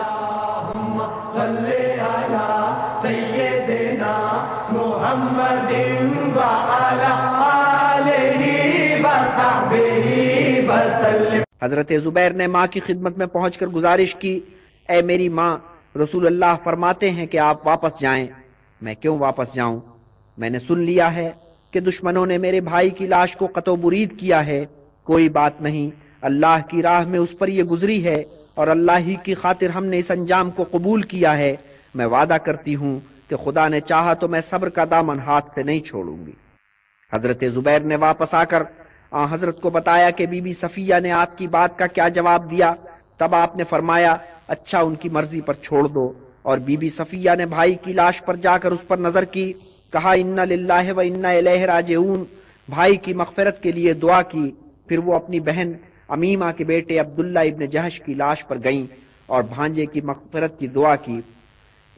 اللهم صل على سيدنا محمد وعلى آلہ وصحبہ وسلم۔ حضرت زبیر نے ماں کی خدمت میں پہنچ کر گزارش کی، اے میری ماں، رسول اللہ فرماتے ہیں کہ آپ واپس جائیں۔ میں کیوں واپس جاؤں؟ میں نے سن لیا ہے کہ دشمنوں نے میرے بھائی کی لاش کو قطع و برید کیا ہے۔ کوئی بات نہیں، اللہ کی راہ میں اس پر یہ گزری ہے اور اللہ ہی کی خاطر ہم نے اس انجام کو قبول کیا ہے۔ میں وعدہ کرتی ہوں کہ خدا نے چاہا تو میں صبر کا دامن ہاتھ سے نہیں چھوڑوں گی۔ حضرت زبیر نے واپس آ کر حضرت کو بتایا کہ بی بی صفیہ نے آپ کی بات کا کیا جواب دیا۔ تب آپ نے فرمایا، اچھا، ان کی مرضی پر چھوڑ دو۔ اور بی بی صفیہ نے بھائی کی لاش پر جا کر اس پر نظر کی، کہا انا للہ و انا الیہ راجعون، بھائی کی مغفرت کے لیے دعا کی۔ پھر وہ اپنی بہن امیمہ کے بیٹے عبداللہ ابن جہش کی لاش پر گئیں اور بھانجے کی مغفرت کی دعا کی۔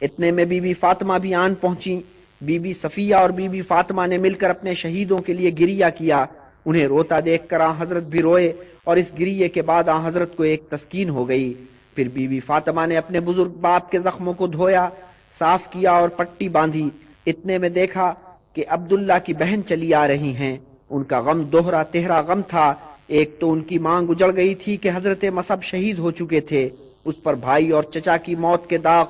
اتنے میں بی بی فاطمہ بھی آن پہنچی۔ بی بی صفیہ اور بی بی فاطمہ نے مل کر اپنے شہیدوں کے لیے گریہ کیا۔ انہیں روتا دیکھ کر حضرت بھی روئے اور اس گریے کے بعد حضرت کو ایک تسکین ہو گئی۔ پھر بی بی فاطمہ نے اپنے بزرگ باپ کے زخموں کو دھویا، صاف کیا اور پٹی باندھی۔ اتنے میں دیکھا کہ عبداللہ کی بہن چلی آ رہی ہیں۔ ان کا غم دوہرا تہرا غم تھا۔ ایک تو ان کی مانگ اجڑ گئی تھی کہ حضرت مصعب شہید ہو چکے تھے، اس پر بھائی اور چچا کی موت کے داغ۔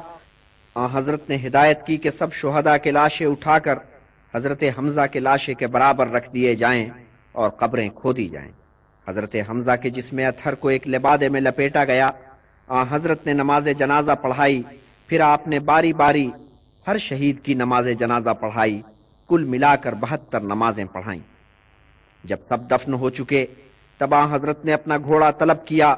حضرت نے ہدایت کی کہ سب شہداء کے لاشیں اٹھا کر حضرت حمزہ کے لاشے کے برابر رکھ دیے جائیں اور قبریں کھودی جائیں۔ حضرت حمزہ کے جسم اطہر کو ایک لبادے میں لپیٹا گیا۔ حضرت نے نماز جنازہ پڑھائی، پھر آپ نے باری باری ہر شہید کی نماز جنازہ پڑھائی، کل ملا کر 72 نمازیں پڑھائیں۔ جب سب دفن ہو چکے تب حضرت نے اپنا گھوڑا طلب کیا،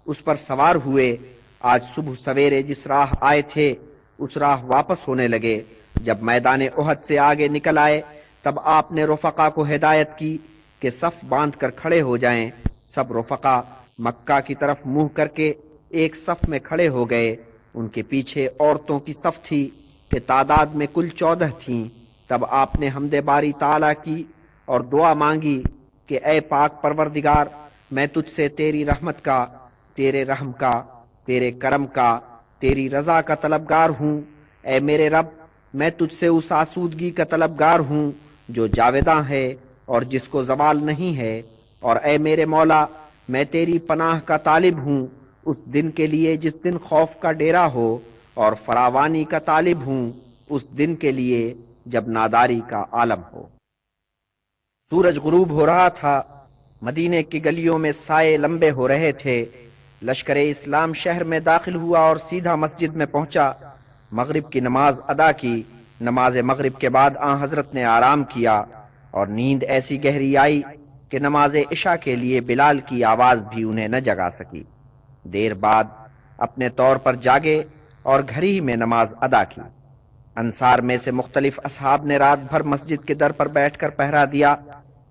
اس پر سوار ہوئے۔ آج صبح سویرے جس راہ آئے تھے اس راہ واپس ہونے لگے۔ جب میدان احد سے آگے نکل آئے تب آپ نے رفقا کو ہدایت کی کہ صف باندھ کر کھڑے ہو جائیں۔ سب رفقا مکہ کی طرف منہ کر کے ایک صف میں کھڑے ہو گئے۔ ان کے پیچھے عورتوں کی صف تھی کہ تعداد میں کل 14 تھیں۔ تب آپ نے حمد باری تعالیٰ کی اور دعا مانگی کہ اے پاک پروردگار، میں تجھ سے تیری رحمت کا، تیرے رحم کا، تیرے کرم کا، تیری رضا کا طلبگار ہوں۔ اے میرے رب، میں تجھ سے اس آسودگی کا طلبگار ہوں جو جاویداں ہے اور جس کو زوال نہیں ہے۔ اور اے میرے مولا، میں تیری پناہ کا طالب ہوں اس دن کے لیے جس دن خوف کا ڈیرا ہو، اور فراوانی کا طالب ہوں اس دن کے لیے جب ناداری کا عالم ہو۔ سورج غروب ہو رہا تھا، مدینے کی گلیوں میں سائے لمبے ہو رہے تھے۔ لشکر اسلام شہر میں داخل ہوا اور سیدھا مسجد میں پہنچا۔ مغرب کی نماز ادا کی۔ نماز مغرب کے بعد حضرت نے آرام کیا اور نیند ایسی گہری آئی کہ نماز عشاء کے لیے بلال کی آواز بھی انہیں نہ جگا سکی۔ دیر بعد اپنے طور پر جاگے اور گھر ہی میں نماز ادا کی۔ انصار میں سے مختلف اصحاب نے رات بھر مسجد کے در پر بیٹھ کر پہرا دیا،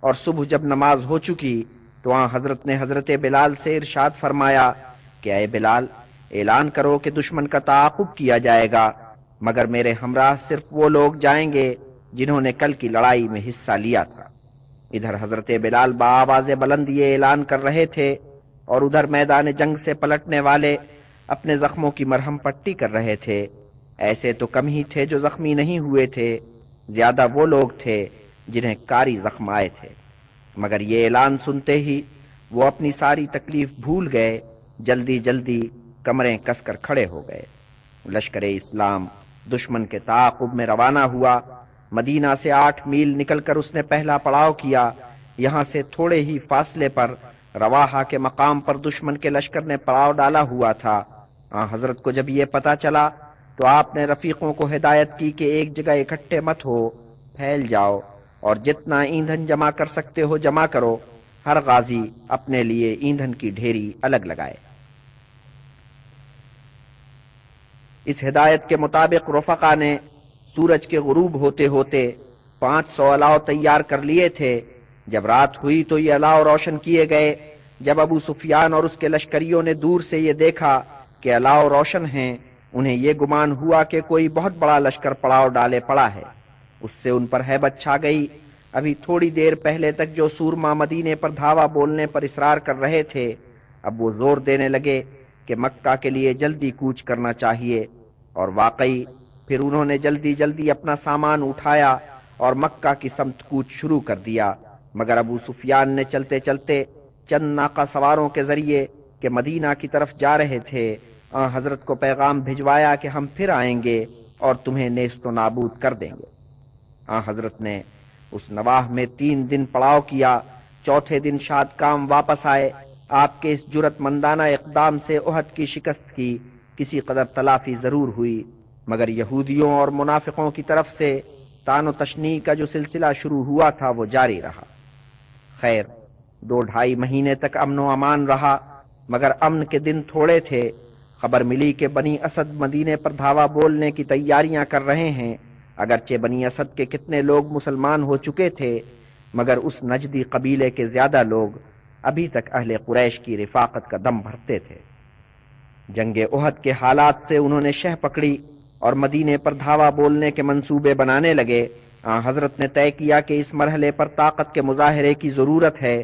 اور صبح جب نماز ہو چکی تو حضرت نے حضرت بلال سے ارشاد فرمایا کہ اے بلال، اعلان کرو کہ دشمن کا تعاقب کیا جائے گا، مگر میرے ہمراہ صرف وہ لوگ جائیں گے جنہوں نے کل کی لڑائی میں حصہ لیا تھا۔ ادھر حضرت بلال بآواز بلند یہ اعلان کر رہے تھے اور ادھر میدان جنگ سے پلٹنے والے اپنے زخموں کی مرہم پٹی کر رہے تھے۔ ایسے تو کم ہی تھے جو زخمی نہیں ہوئے تھے، زیادہ وہ لوگ تھے جنہیں کاری زخم آئے تھے۔ مگر یہ اعلان سنتے ہی وہ اپنی ساری تکلیف بھول گئے، جلدی جلدی کمریں کس کر کھڑے ہو گئے۔ لشکر اسلام دشمن کے تعاقب میں روانہ ہوا۔ مدینہ سے 8 میل نکل کر اس نے پہلا پڑاؤ کیا۔ یہاں سے تھوڑے ہی فاصلے پر رواحہ کے مقام پر دشمن کے لشکر نے پڑاؤ ڈالا ہوا تھا۔ حضرت کو جب یہ پتا چلا تو آپ نے رفیقوں کو ہدایت کی کہ ایک جگہ اکٹھے مت ہو، پھیل جاؤ اور جتنا ایندھن جمع کر سکتے ہو جمع کرو۔ ہر غازی اپنے لیے ایندھن کی ڈھیری الگ لگائے۔ اس ہدایت کے مطابق رفقا نے سورج کے غروب ہوتے ہوتے 500 الاؤ تیار کر لیے تھے۔ جب رات ہوئی تو یہ الاؤ روشن کیے گئے۔ جب ابو سفیان اور اس کے لشکریوں نے دور سے یہ دیکھا کہ الاؤ روشن ہیں، انہیں یہ گمان ہوا کہ کوئی بہت بڑا لشکر پڑاؤ ڈالے پڑا ہے۔ اس سے ان پر ہیبت چھا گئی۔ ابھی تھوڑی دیر پہلے تک جو سورما مدینے پر دھاوا بولنے پر اصرار کر رہے تھے، اب وہ زور دینے لگے کہ کہ مکہ کے لیے جلدی کوچ کرنا چاہیے، اور واقعی پھر انہوں نے جلدی جلدی اپنا سامان اٹھایا اور مکہ کی سمت کوچ شروع کر دیا، مگر ابو سفیان نے چلتے چلتے چند ناقہ سواروں کے ذریعے کہ مدینہ کی طرف جا رہے تھے حضرت کو پیغام بھجوایا کہ ہم پھر آئیں گے اور تمہیں نیست و نابود کر دیں گے۔ حضرت نے اس نواح میں 3 دن پڑاؤ کیا، چوتھے دن شاد کام واپس آئے۔ آپ کے اس جرأت مندانہ اقدام سے احد کی شکست کی کسی قدر تلافی ضرور ہوئی، مگر یہودیوں اور منافقوں کی طرف سے طعن و تشنیع کا جو سلسلہ شروع ہوا تھا وہ جاری رہا۔ خیر 2-2.5 مہینے تک امن و امان رہا، مگر امن کے دن تھوڑے تھے۔ خبر ملی کہ بنی اسد مدینے پر دھاوا بولنے کی تیاریاں کر رہے ہیں۔ اگرچہ بنی اسد کے کتنے لوگ مسلمان ہو چکے تھے، مگر اس نجدی قبیلے کے زیادہ لوگ ابھی تک اہل قریش کی رفاقت کا دم بھرتے تھے۔ جنگ احد کے حالات سے انہوں نے شہ پکڑی اور مدینے پر دھاوا بولنے کے منصوبے بنانے لگے۔ حضرت نے طے کیا کہ اس مرحلے پر طاقت کے مظاہرے کی ضرورت ہے،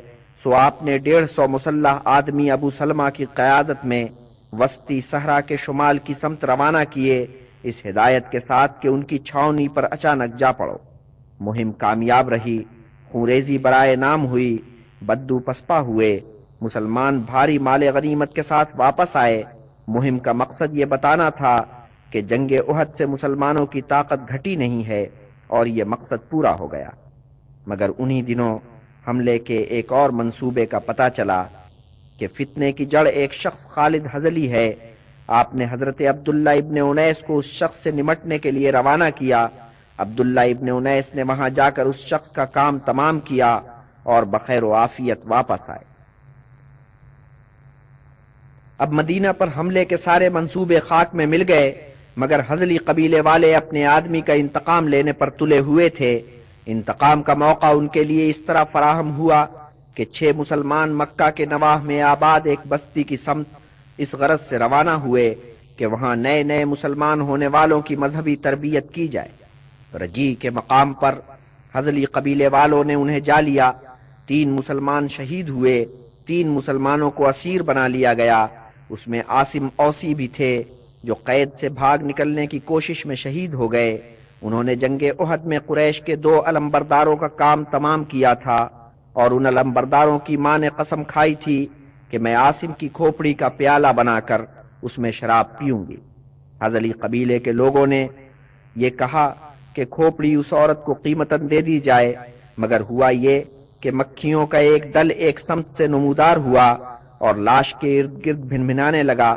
سو آپ نے 150 مسلح آدمی ابو سلمہ کی قیادت میں وسطی صحرا کے شمال کی سمت روانہ کیے، اس ہدایت کے ساتھ کہ ان کی چھاؤنی پر اچانک جا پڑو۔ مہم کامیاب رہی، خونریزی برائے نام ہوئی، بدو پسپا ہوئے، مسلمان بھاری مال غنیمت کے ساتھ واپس آئے۔ مہم کا مقصد یہ بتانا تھا کہ جنگ احد سے مسلمانوں کی طاقت گھٹی نہیں ہے، اور یہ مقصد پورا ہو گیا۔ مگر انہی دنوں حملے کے ایک اور منصوبے کا پتہ چلا کہ فتنے کی جڑ ایک شخص خالد حضلی ہے۔ آپ نے حضرت عبداللہ ابن انیس کو اس شخص سے نمٹنے کے لیے روانہ کیا۔ عبداللہ ابن انیس نے وہاں جا کر اس شخص کا کام تمام کیا اور بخیر و عافیت واپس آئے۔ اب مدینہ پر حملے کے سارے منصوبے خاک میں مل گئے، مگر حضلی قبیلے والے اپنے آدمی کا انتقام لینے پر تلے ہوئے تھے۔ انتقام کا موقع ان کے لیے اس طرح فراہم ہوا کہ 6 مسلمان مکہ کے نواح میں آباد ایک بستی کی سمت اس غرض سے روانہ ہوئے کہ وہاں نئے نئے مسلمان ہونے والوں کی مذہبی تربیت کی جائے۔ رجی کے مقام پر حضلی قبیلے والوں نے انہیں جا لیا۔ 3 مسلمان شہید ہوئے، 3 مسلمانوں کو اسیر بنا لیا گیا۔ اس میں عاصم اوسی بھی تھے جو قید سے بھاگ نکلنے کی کوشش میں شہید ہو گئے۔ انہوں نے جنگ احد میں قریش کے 2 علمبرداروں کا کام تمام کیا تھا، اور ان علمبرداروں کی ماں نے قسم کھائی تھی کہ میں عاصم کی کھوپڑی کا پیالہ بنا کر اس میں شراب پیوں گی۔ حضلی قبیلے کے لوگوں نے یہ کہا کہ کھوپڑی اس عورت کو قیمتاً دے دی جائے، مگر ہوا یہ کہ مکھیوں کا ایک دل ایک سمت سے نمودار ہوا اور لاش کے ارد گرد بھنبھنانے لگا۔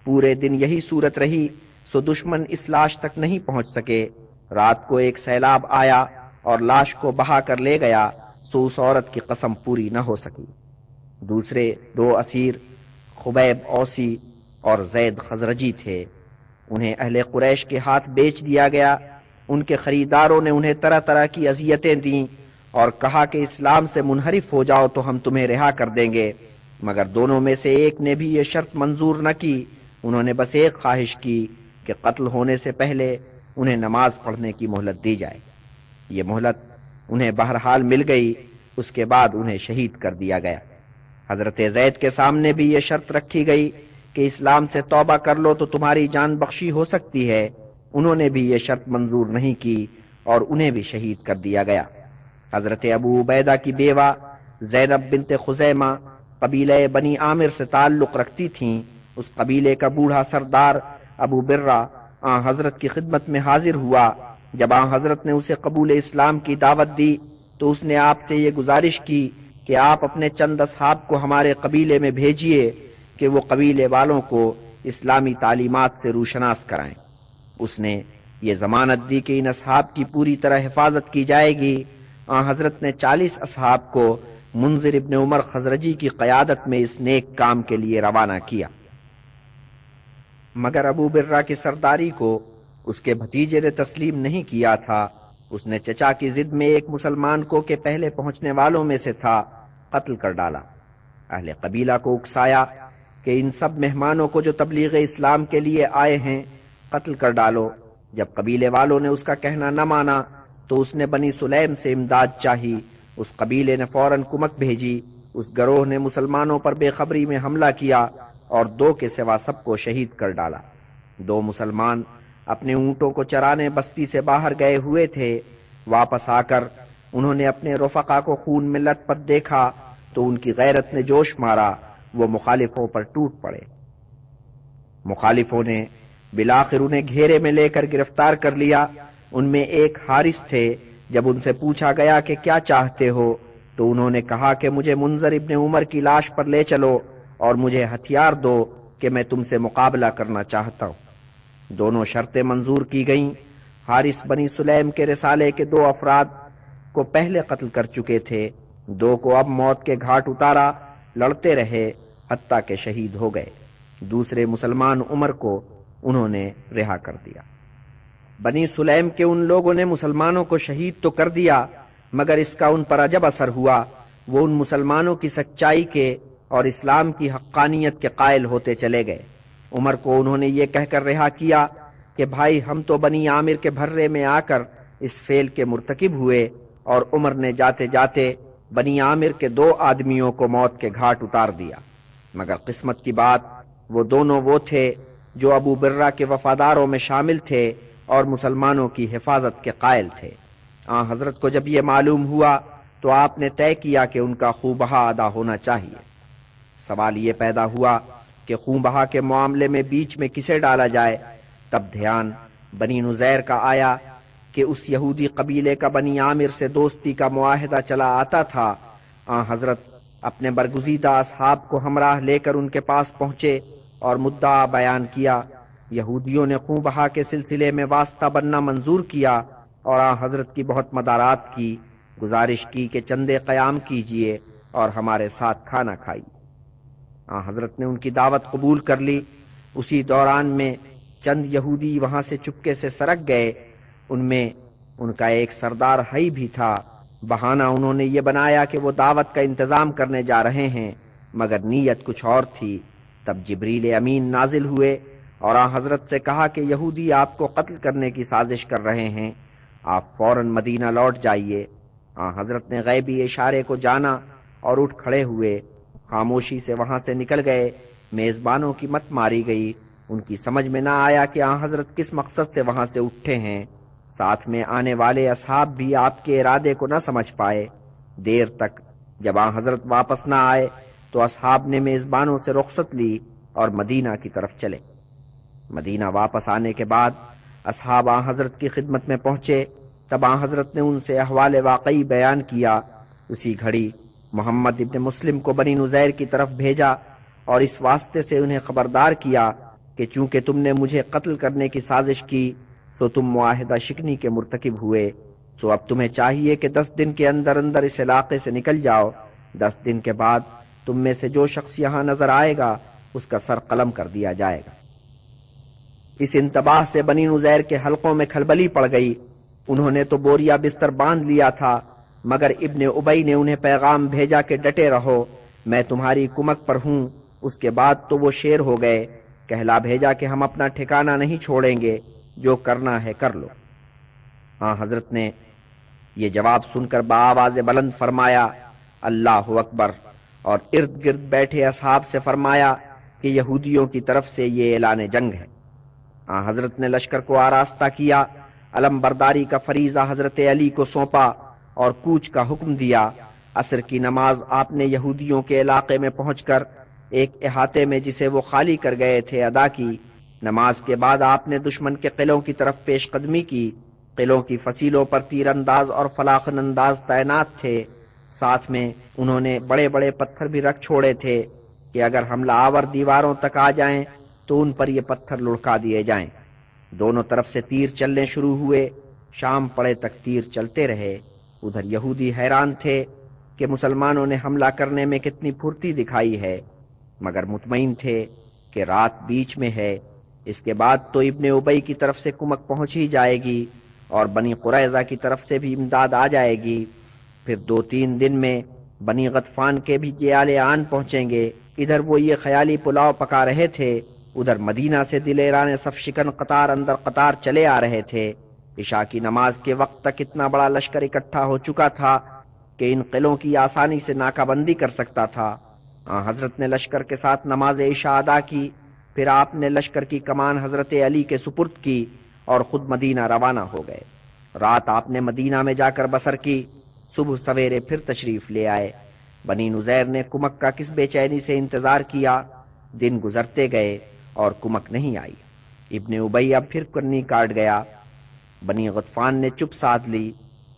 پورے دن یہی صورت رہی، سو دشمن اس لاش تک نہیں پہنچ سکے۔ رات کو ایک سیلاب آیا اور لاش کو بہا کر لے گیا، سو اس عورت کی قسم پوری نہ ہو سکی۔ دوسرے 2 اسیر خبیب اوسی اور زید خزرجی تھے، انہیں اہل قریش کے ہاتھ بیچ دیا گیا۔ ان کے خریداروں نے انہیں طرح طرح کی اذیتیں دیں اور کہا کہ اسلام سے منحرف ہو جاؤ تو ہم تمہیں رہا کر دیں گے، مگر دونوں میں سے ایک نے بھی یہ شرط منظور نہ کی۔ انہوں نے بس ایک خواہش کی کہ قتل ہونے سے پہلے انہیں نماز پڑھنے کی مہلت دی جائے۔ یہ مہلت انہیں بہرحال مل گئی، اس کے بعد انہیں شہید کر دیا گیا۔ حضرت زید کے سامنے بھی یہ شرط رکھی گئی کہ اسلام سے توبہ کر لو تو تمہاری جان بخشی ہو سکتی ہے۔ انہوں نے بھی یہ شرط منظور نہیں کی اور انہیں بھی شہید کر دیا گیا۔ حضرت ابو عبیدہ کی بیوہ زینب بنت خزیمہ قبیلہ بنی عامر سے تعلق رکھتی تھیں۔ اس قبیلے کا بوڑھا سردار ابو برہ حضرت کی خدمت میں حاضر ہوا۔ جب حضرت نے اسے قبول اسلام کی دعوت دی تو اس نے آپ سے یہ گزارش کی کہ آپ اپنے چند اصحاب کو ہمارے قبیلے میں بھیجیے کہ وہ قبیلے والوں کو اسلامی تعلیمات سے روشناس کرائیں۔ اس نے یہ ضمانت دی کہ ان اصحاب کی پوری طرح حفاظت کی جائے گی۔ حضرت نے 40 اصحاب کو منذر ابن عمر خزرجی کی قیادت میں اس نیک کام کے لیے روانہ کیا، مگر ابو برہ کی سرداری کو اس کے بھتیجے نے تسلیم نہیں کیا تھا۔ اس نے چچا کی ضد میں ایک مسلمان کو کہ پہلے پہنچنے والوں میں سے تھا قتل کر ڈالا۔ اہل قبیلہ کو اکسایا کہ ان سب مہمانوں کو جو تبلیغ اسلام کے لیے آئے ہیں قتل کر ڈالو۔ جب قبیلے والوں نے اس کا کہنا نہ مانا تو اس نے بنی سلیم سے امداد چاہی۔ اس قبیلے نے فوراً کمک بھیجی۔ اس گروہ نے مسلمانوں پر بے خبری میں حملہ کیا اور 2 کے سوا سب کو شہید کر ڈالا۔ 2 مسلمان اپنے اونٹوں کو چرانے بستی سے باہر گئے ہوئے تھے، واپس آ کر انہوں نے اپنے رفقا کو خون میں لت پت دیکھا تو ان کی غیرت نے جوش مارا، وہ مخالفوں پر ٹوٹ پڑے۔ مخالفوں نے بالآخر انہیں گھیرے میں لے کر گرفتار کر لیا۔ ان میں ایک حارث تھے، جب ان سے پوچھا گیا کہ کیا چاہتے ہو تو انہوں نے کہا کہ مجھے منذر ابن عمر کی لاش پر لے چلو اور مجھے ہتھیار دو کہ میں تم سے مقابلہ کرنا چاہتا ہوں۔ دونوں شرطیں منظور کی گئیں۔ حارث بنی سلیم کے رسالے کے 2 افراد کو پہلے قتل کر چکے تھے، 2 کو اب موت کے گھاٹ اتارا، لڑتے رہے حتیٰ کہ شہید ہو گئے۔ دوسرے مسلمان عمر کو انہوں نے رہا کر دیا۔ بنی سلیم کے ان لوگوں نے مسلمانوں کو شہید تو کر دیا، مگر اس کا ان پر عجب اثر ہوا۔ وہ ان مسلمانوں کی سچائی کے اور اسلام کی حقانیت کے قائل ہوتے چلے گئے۔ عمر کو انہوں نے یہ کہہ کر رہا کیا کہ بھائی ہم تو بنی عامر کے بھرے میں آ کر اس فعل کے مرتکب ہوئے، اور عمر نے جاتے جاتے بنی عامر کے 2 آدمیوں کو موت کے گھاٹ اتار دیا۔ مگر قسمت کی بات وہ دونوں وہ تھے جو ابو برہ کے وفاداروں میں شامل تھے اور مسلمانوں کی حفاظت کے قائل تھے۔ حضرت کو جب یہ معلوم ہوا تو آپ نے طے کیا کہ ان کا خوں بہا ادا ہونا چاہیے۔ سوال یہ پیدا ہوا کہ خوں بہا کے معاملے میں بیچ میں کسے ڈالا جائے۔ تب دھیان بنی نذیر کا آیا کہ اس یہودی قبیلے کا بنی عامر سے دوستی کا معاہدہ چلا آتا تھا۔ حضرت اپنے برگزیدہ اصحاب کو ہمراہ لے کر ان کے پاس پہنچے اور مدعا بیان کیا۔ یہودیوں نے خوں بہا کے سلسلے میں واسطہ بننا منظور کیا اور حضرت کی بہت مدارات کی، گزارش کی کہ چندے قیام کیجئے اور ہمارے ساتھ کھانا کھائیے۔ حضرت نے ان کی دعوت قبول کر لی۔ اسی دوران میں چند یہودی وہاں سے چپکے سے سرک گئے، ان میں ان کا ایک سردار حی بھی تھا۔ بہانہ انہوں نے یہ بنایا کہ وہ دعوت کا انتظام کرنے جا رہے ہیں، مگر نیت کچھ اور تھی۔ تب جبریل امین نازل ہوئے اور حضرت سے کہا کہ یہودی آپ کو قتل کرنے کی سازش کر رہے ہیں، آپ فوراً مدینہ لوٹ جائیے۔ حضرت نے غیبی اشارے کو جانا اور اٹھ کھڑے ہوئے، خاموشی سے وہاں سے نکل گئے۔ میزبانوں کی مت ماری گئی، ان کی سمجھ میں نہ آیا کہ حضرت کس مقصد سے وہاں سے اٹھے ہیں۔ ساتھ میں آنے والے اصحاب بھی آپ کے ارادے کو نہ سمجھ پائے۔ دیر تک جب حضرت واپس نہ آئے تو اصحاب نے میزبانوں سے رخصت لی اور مدینہ کی طرف چلے۔ مدینہ واپس آنے کے بعد اصحاب حضرت کی خدمت میں پہنچے۔ تب حضرت نے ان سے احوال واقعی بیان کیا۔ اسی گھڑی محمد ابن مسلم کو بنی نذیر کی طرف بھیجا اور اس واسطے سے انہیں خبردار کیا کہ چونکہ تم نے مجھے قتل کرنے کی سازش کی سو تم معاہدہ شکنی کے مرتکب ہوئے، سو اب تمہیں چاہیے کہ 10 دن کے اندر اندر اس علاقے سے نکل جاؤ۔ 10 دن کے بعد تم میں سے جو شخص یہاں نظر آئے گا اس کا سر قلم کر دیا جائے گا۔ اس انتباہ سے بنی نذیر کے حلقوں میں کھلبلی پڑ گئی۔ انہوں نے تو بوریا بستر باندھ لیا تھا، مگر ابن ابی نے انہیں پیغام بھیجا کہ ڈٹے رہو، میں تمہاری کمک پر ہوں۔ اس کے بعد تو وہ شیر ہو گئے، کہلا بھیجا کہ ہم اپنا ٹھکانہ نہیں چھوڑیں گے، جو کرنا ہے کر لو۔ حضرت نے یہ جواب سن کر بآواز بلند فرمایا اللہ اکبر، اور ارد گرد بیٹھے اصحاب سے فرمایا کہ یہودیوں کی طرف سے یہ اعلان جنگ ہے۔ حضرت نے لشکر کو آراستہ کیا، علم برداری کا فریضہ حضرت علی کو سونپا اور کوچ کا حکم دیا۔ عصر کی نماز آپ نے یہودیوں کے علاقے میں پہنچ کر ایک احاطے میں جسے وہ خالی کر گئے تھے ادا کی۔ نماز کے بعد آپ نے دشمن کے قلعوں کی طرف پیش قدمی کی۔ قلعوں کی فصیلوں پر تیر انداز اور فلاخن انداز تعینات تھے، ساتھ میں انہوں نے بڑے بڑے پتھر بھی رکھ چھوڑے تھے کہ اگر حملہ آور دیواروں تک آ جائیں تو ان پر یہ پتھر لڑکا دیے جائیں۔ دونوں طرف سے تیر چلنے شروع ہوئے، شام پڑے تک تیر چلتے رہے۔ ادھر یہودی حیران تھے کہ مسلمانوں نے حملہ کرنے میں کتنی پھرتی دکھائی ہے، مگر مطمئن تھے کہ رات بیچ میں ہے، اس کے بعد تو ابن ابی کی طرف سے کمک پہنچ ہی جائے گی اور بنی قریظہ کی طرف سے بھی امداد آ جائے گی۔ پھر 2-3 دن میں بنی غطفان کے بھی جیال آن پہنچیں گے۔ ادھر وہ یہ خیالی پلاؤ پکا رہے تھے، ادھر مدینہ سے دلیران صف شکن قطار اندر قطار چلے آ رہے تھے۔ عشاء کی نماز کے وقت تک اتنا بڑا لشکر اکٹھا ہو چکا تھا کہ ان قلعوں کی آسانی سے ناکہ بندی کر سکتا تھا۔ حضرت نے لشکر کے ساتھ نماز عشاء ادا کی، پھر آپ نے لشکر کی کمان حضرت علی کے سپرد کی اور خود مدینہ روانہ ہو گئے۔ رات آپ نے مدینہ میں جا کر بسر کی، صبح سویرے پھر تشریف لے آئے۔ بنی نذیر نے کمک کا کس بے چینی سے انتظار کیا، دن گزرتے گئے اور کمک نہیں آئی۔ ابن ابی اب پھر کنی کاٹ گیا۔ بنی غطفان نے چپ سادھ لی۔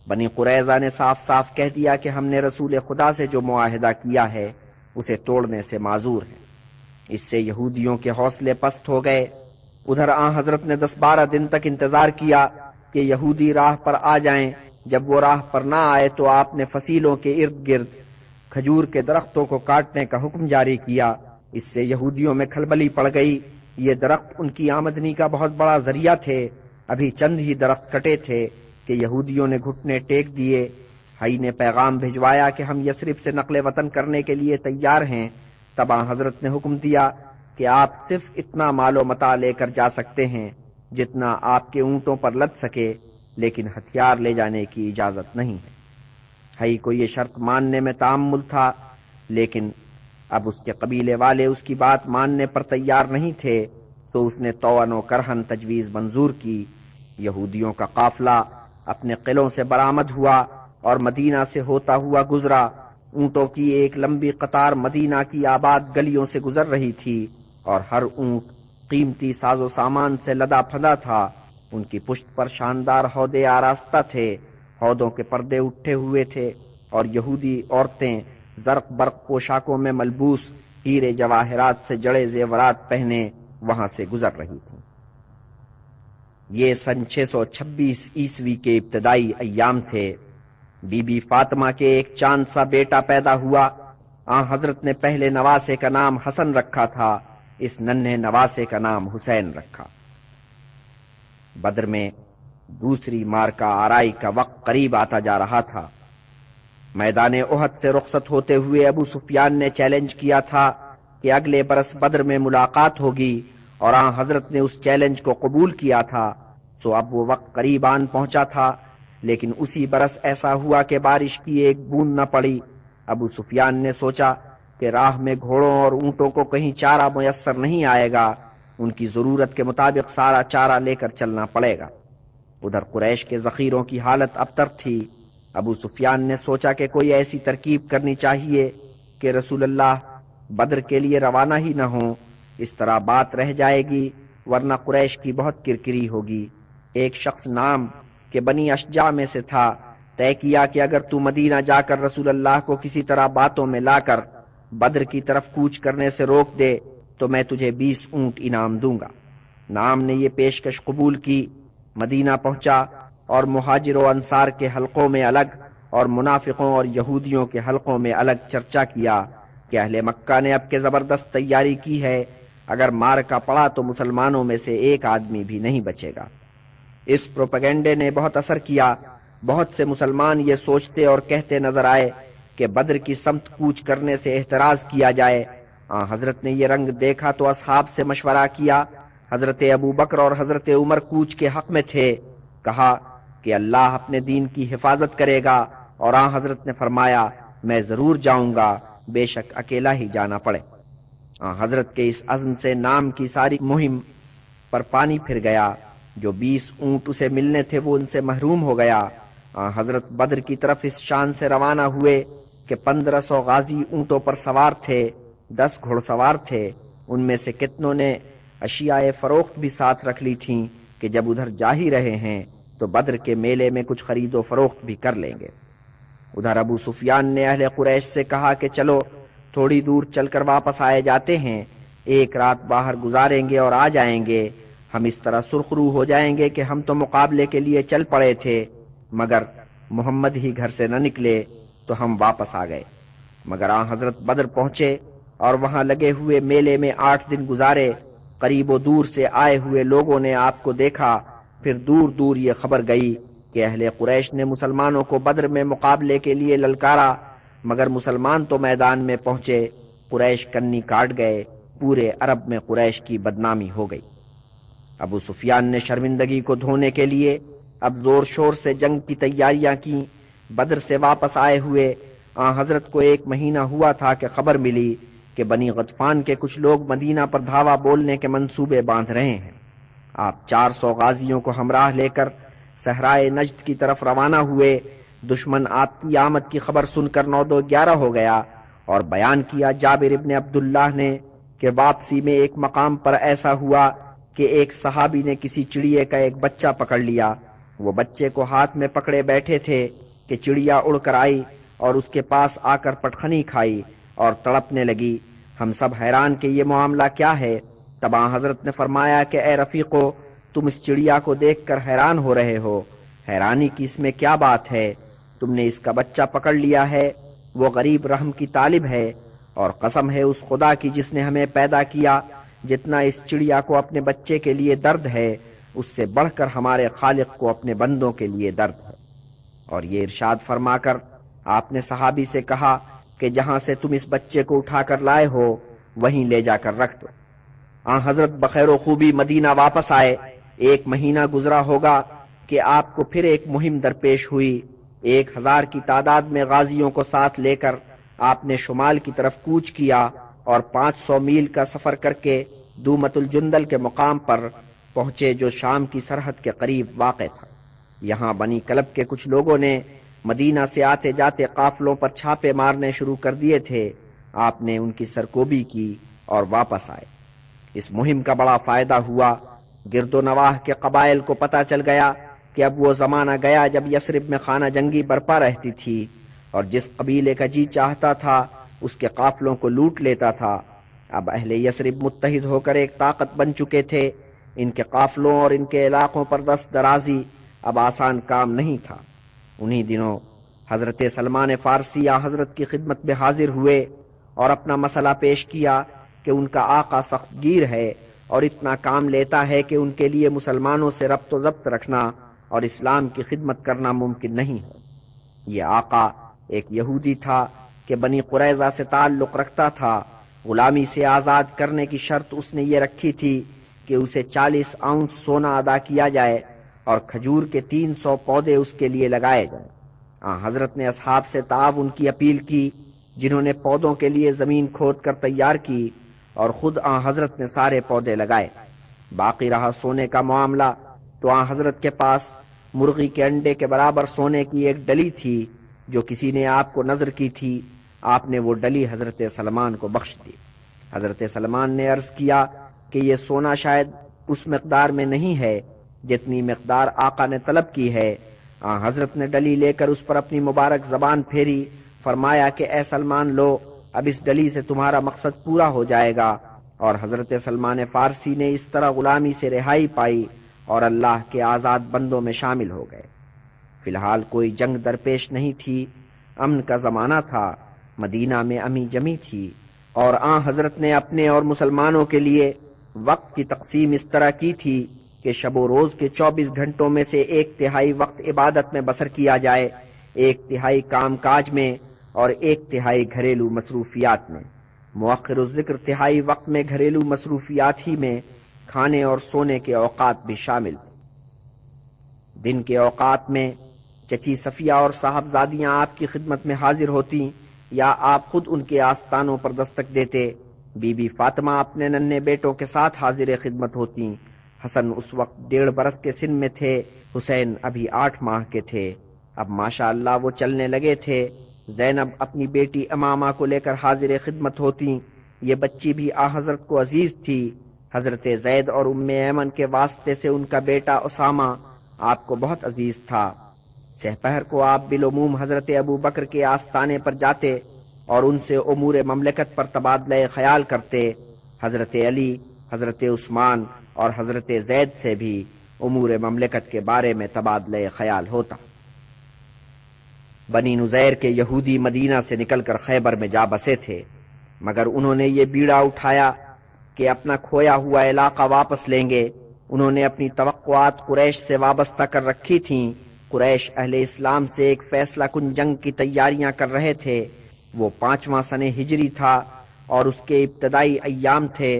بنی قریظہ نے صاف صاف کہہ دیا کہ ہم نے رسول خدا سے جو معاہدہ کیا ہے اسے توڑنے سے معذور ہیں۔ اس سے یہودیوں کے حوصلے پست ہو گئے۔ ادھر حضرت نے 10-12 دن تک انتظار کیا کہ یہودی راہ پر آ جائیں۔ جب وہ راہ پر نہ آئے تو آپ نے فصیلوں کے ارد گرد کھجور کے درختوں کو کاٹنے کا حکم جاری کیا۔ اس سے یہودیوں میں کھلبلی پڑ گئی۔ یہ درخت ان کی آمدنی کا بہت بڑا ذریعہ تھے۔ ابھی چند ہی درخت کٹے تھے کہ یہودیوں نے گھٹنے ٹیک دیے۔ حی نے پیغام بھجوایا کہ ہم یثرب سے نقل وطن کرنے کے لیے تیار ہیں۔ تب حضرت نے حکم دیا کہ آپ صرف اتنا مال و متاع لے کر جا سکتے ہیں جتنا آپ کے اونٹوں پر لد سکے، لیکن ہتھیار لے جانے کی اجازت نہیں ہے۔ حی کو یہ شرط ماننے میں تامل تھا، لیکن اب اس کے قبیلے والے اس کی بات ماننے پر تیار نہیں تھے، سو اس نے طوعاً و کرہن تجویز منظور کی۔ یہودیوں کا قافلہ اپنے قلعوں سے برآمد ہوا اور مدینہ سے ہوتا ہوا گزرا۔ اونٹوں کی ایک لمبی قطار مدینہ کی آباد گلیوں سے گزر رہی تھی اور ہر اونٹ قیمتی ساز و سامان سے لدا پھدا تھا۔ ان کی پشت پر شاندار ہودے آراستہ تھے، ہودوں کے پردے اٹھے ہوئے تھے اور یہودی عورتیں زرق برق پوشاکوں میں ملبوس ہیرے جواہرات سے جڑے زیورات پہنے وہاں سے گزر رہی تھیں۔ یہ سن 626 عیسوی کے ابتدائی ایام تھے۔ بی بی فاطمہ کے ایک چاند سا بیٹا پیدا ہوا۔ حضرت نے پہلے نواسے کا نام حسن رکھا تھا، اس ننھے نواسے کا نام حسین رکھا۔ بدر میں دوسری مارکہ آرائی کا وقت قریب آتا جا رہا تھا۔ میدان احد سے رخصت ہوتے ہوئے ابو سفیان نے چیلنج کیا تھا کہ اگلے برس بدر میں ملاقات ہوگی، اور حضرت نے اس چیلنج کو قبول کیا تھا۔ سو اب وہ وقت قریب آن پہنچا تھا، لیکن اسی برس ایسا ہوا کہ بارش کی ایک بوند نہ پڑی۔ ابو سفیان نے سوچا کہ راہ میں گھوڑوں اور اونٹوں کو کہیں چارہ میسر نہیں آئے گا، ان کی ضرورت کے مطابق سارا چارہ لے کر چلنا پڑے گا۔ ادھر قریش کے ذخیروں کی حالت ابتر تھی۔ ابو سفیان نے سوچا کہ کوئی ایسی ترکیب کرنی چاہیے کہ رسول اللہ بدر کے لیے روانہ ہی نہ ہوں، اس طرح بات رہ جائے گی، ورنہ قریش کی بہت کرکری ہوگی۔ ایک شخص نام کہ بنی اشجع میں سے تھا طے کیا کہ اگر تو مدینہ جا کر رسول اللہ کو کسی طرح باتوں میں لا کر بدر کی طرف کوچ کرنے سے روک دے تو میں تجھے 20 اونٹ انعام دوں گا۔ نام نے یہ پیشکش قبول کی، مدینہ پہنچا اور مہاجر و انصار کے حلقوں میں الگ اور منافقوں اور یہودیوں کے حلقوں میں الگ چرچا کیا کہ اہل مکہ نے اب کے زبردست تیاری کی ہے، اگر مارکا پڑا تو مسلمانوں میں سے ایک آدمی بھی نہیں بچے گا۔ اس پروپیگنڈے نے بہت اثر کیا۔ بہت سے مسلمان یہ سوچتے اور کہتے نظر آئے کہ بدر کی سمت کوچ کرنے سے احتراز کیا جائے۔ حضرت نے یہ رنگ دیکھا تو اصحاب سے مشورہ کیا۔ حضرت ابو بکر اور حضرت عمر کوچ کے حق میں تھے۔ کہا کہ اللہ اپنے دین کی حفاظت کرے گا، اور حضرت نے فرمایا میں ضرور جاؤں گا، بے شک اکیلا ہی جانا پڑے۔ حضرت کے اس عزم سے نام کی ساری مہم پر پانی پھر گیا۔ جو 20 اونٹ اسے ملنے تھے وہ ان سے محروم ہو گیا۔ حضرت بدر کی طرف اس شان سے روانہ ہوئے کہ 1500 غازی اونٹوں پر سوار تھے، 10 گھڑ سوار تھے۔ ان میں سے کتنوں نے اشیاء فروخت بھی ساتھ رکھ لی تھیں کہ جب ادھر جا ہی رہے ہیں تو بدر کے میلے میں کچھ خرید و فروخت بھی کر لیں گے۔ ادھر ابو سفیان نے اہل قریش سے کہا کہ چلو تھوڑی دور چل کر واپس آئے جاتے ہیں، ایک رات باہر گزاریں گے اور آ جائیں گے۔ ہم اس طرح سرخرو ہو جائیں گے کہ ہم تو مقابلے کے لیے چل پڑے تھے، مگر محمد ہی گھر سے نہ نکلے تو ہم واپس آ گئے۔ مگر حضرت بدر پہنچے اور وہاں لگے ہوئے میلے میں 8 دن گزارے۔ قریب و دور سے آئے ہوئے لوگوں نے آپ کو دیکھا، پھر دور دور یہ خبر گئی کہ اہل قریش نے مسلمانوں کو بدر میں مقابلے کے لیے للکارا، مگر مسلمان تو میدان میں پہنچے، قریش کنی کاٹ گئے، پورے عرب میں قریش کی بدنامی ہو گئی۔ ابو سفیان نے شرمندگی کو دھونے کے لیے اب زور شور سے جنگ کی تیاریاں کی۔ بدر سے واپس آئے ہوئے حضرت کو 1 مہینہ ہوا تھا کہ خبر ملی کہ بنی غطفان کے کچھ لوگ مدینہ پر دھاوا بولنے کے منصوبے باندھ رہے ہیں۔ آپ 400 غازیوں کو ہمراہ لے کر صحرائے نجد کی طرف روانہ ہوئے۔ دشمن آپ کی آمد کی خبر سن کر 9-11 ہو گیا، اور بیان کیا جابر ابن عبداللہ نے کہ واپسی میں ایک مقام پر ایسا ہوا کہ ایک صحابی نے کسی چڑیے کا ایک بچہ پکڑ لیا۔ وہ بچے کو ہاتھ میں پکڑے بیٹھے تھے کہ چڑیا اڑ کر آئی اور اس کے پاس آ کر پٹخنی کھائی اور تڑپنے لگی۔ ہم سب حیران کہ یہ معاملہ کیا ہے۔ تب حضرت نے فرمایا کہ اے رفیقو، تم اس چڑیا کو دیکھ کر حیران ہو رہے ہو، حیرانی کی اس میں کیا بات ہے؟ تم نے اس کا بچہ پکڑ لیا ہے، وہ غریب رحم کی طالب ہے، اور قسم ہے اس خدا کی جس نے ہمیں پیدا کیا، جتنا اس چڑیا کو اپنے بچے کے لیے درد ہے، اس سے بڑھ کر ہمارے خالق کو اپنے بندوں کے لیے درد ہے۔ اور یہ ارشاد فرما کر آپ نے صحابی سے کہا کہ جہاں سے تم اس بچے کو اٹھا کر لائے ہو وہیں لے جا کر رکھ دو۔ حضرت بخیر و خوبی مدینہ واپس آئے۔ 1 مہینہ گزرا ہوگا کہ آپ کو پھر ایک مہم درپیش ہوئی۔ 1000 کی تعداد میں غازیوں کو ساتھ لے کر آپ نے شمال کی طرف کوچ کیا اور 500 میل کا سفر کر کے دومت الجندل کے مقام پر پہنچے جو شام کی سرحد کے قریب واقع تھا۔ یہاں بنی کلب کے کچھ لوگوں نے مدینہ سے آتے جاتے قافلوں پر چھاپے مارنے شروع کر دیے تھے۔ آپ نے ان کی سرکوبی کی اور واپس آئے۔ اس مہم کا بڑا فائدہ ہوا۔ گرد و نواح کے قبائل کو پتہ چل گیا کہ اب وہ زمانہ گیا جب یثرب میں خانہ جنگی برپا رہتی تھی، اور جس قبیلے کا جی چاہتا تھا اس کے قافلوں کو لوٹ لیتا تھا۔ اب اہل یثرب متحد ہو کر ایک طاقت بن چکے تھے۔ ان کے قافلوں اور ان کے علاقوں پر دست درازی اب آسان کام نہیں تھا۔ انہی دنوں حضرت سلمان فارسی حضرت کی خدمت میں حاضر ہوئے اور اپنا مسئلہ پیش کیا کہ ان کا آقا سخت گیر ہے اور اتنا کام لیتا ہے کہ ان کے لیے مسلمانوں سے ربط و ضبط رکھنا اور اسلام کی خدمت کرنا ممکن نہیں ہے۔ یہ آقا ایک یہودی تھا کہ بنی قریظہ سے تعلق رکھتا تھا۔ غلامی سے آزاد کرنے کی شرط اس نے یہ رکھی تھی کہ اسے 40 اونس سونا ادا کیا جائے اور کھجور کے 300 پودے اس کے لیے لگائے جائیں۔ حضرت نے اصحاب سے تعاون کی اپیل کی، جنہوں نے پودوں کے لیے زمین کھود کر تیار کی، اور خود حضرت نے سارے پودے لگائے۔ باقی رہا سونے کا معاملہ تو حضرت کے پاس مرغی کے انڈے کے برابر سونے کی ایک ڈلی تھی جو کسی نے آپ کو نذر کی تھی۔ آپ نے وہ ڈلی حضرت سلمان کو بخش دی۔ حضرت سلمان نے عرض کیا کہ یہ سونا شاید اس مقدار میں نہیں ہے جتنی مقدار آقا نے طلب کی ہے۔ حضرت نے ڈلی لے کر اس پر اپنی مبارک زبان پھیری، فرمایا کہ اے سلمان لو، اب اس ڈلی سے تمہارا مقصد پورا ہو جائے گا۔ اور حضرت سلمان فارسی نے اس طرح غلامی سے رہائی پائی اور اللہ کے آزاد بندوں میں شامل ہو گئے۔ فی الحال کوئی جنگ درپیش نہیں تھی، امن کا زمانہ تھا، مدینہ میں امی جمی تھی، اور حضرت نے اپنے اور مسلمانوں کے لیے وقت کی تقسیم اس طرح کی تھی کہ شب و روز کے 24 گھنٹوں میں سے 1/3 وقت عبادت میں بسر کیا جائے، 1/3 کام کاج میں اور 1/3 گھریلو مصروفیات میں۔ مؤخر الذکر 1/3 وقت میں گھریلو مصروفیات ہی میں کھانے اور سونے کے اوقات بھی شامل تھے۔ دن کے اوقات میں چچی صفیہ اور صاحبزادیاں آپ کی خدمت میں حاضر ہوتی یا آپ خود ان کے آستانوں پر دستک دیتے۔ بی بی فاطمہ اپنے ننھے بیٹوں کے ساتھ حاضر خدمت ہوتی۔ حسن اس وقت 1.5 برس کے سن میں تھے، حسین ابھی 8 ماہ کے تھے۔ اب ماشاءاللہ وہ چلنے لگے تھے۔ زینب اپنی بیٹی امامہ کو لے کر حاضر خدمت ہوتی۔ یہ بچی بھی حضرت کو عزیز تھی۔ حضرت زید اور ام ایمن کے واسطے سے ان کا بیٹا اسامہ آپ کو بہت عزیز تھا۔ سحپہر کو آپ بالعموم حضرت ابو بکر کے آستانے پر جاتے اور ان سے امور مملکت پر تبادلہ خیال کرتے۔ حضرت علی، حضرت عثمان اور حضرت زید سے بھی امور مملکت کے بارے میں تبادلہ خیال ہوتا۔ بنی نذیر کے یہودی مدینہ سے نکل کر خیبر میں جا بسے تھے، مگر انہوں نے یہ بیڑا اٹھایا کہ اپنا کھویا ہوا علاقہ واپس لیں گے۔ انہوں نے اپنی توقعات قریش سے وابستہ کر رکھی تھیں۔ قریش اہل اسلام سے ایک فیصلہ کن جنگ کی تیاریاں کر رہے تھے۔ وہ 5واں سنہ ہجری تھا اور اس کے ابتدائی ایام تھے۔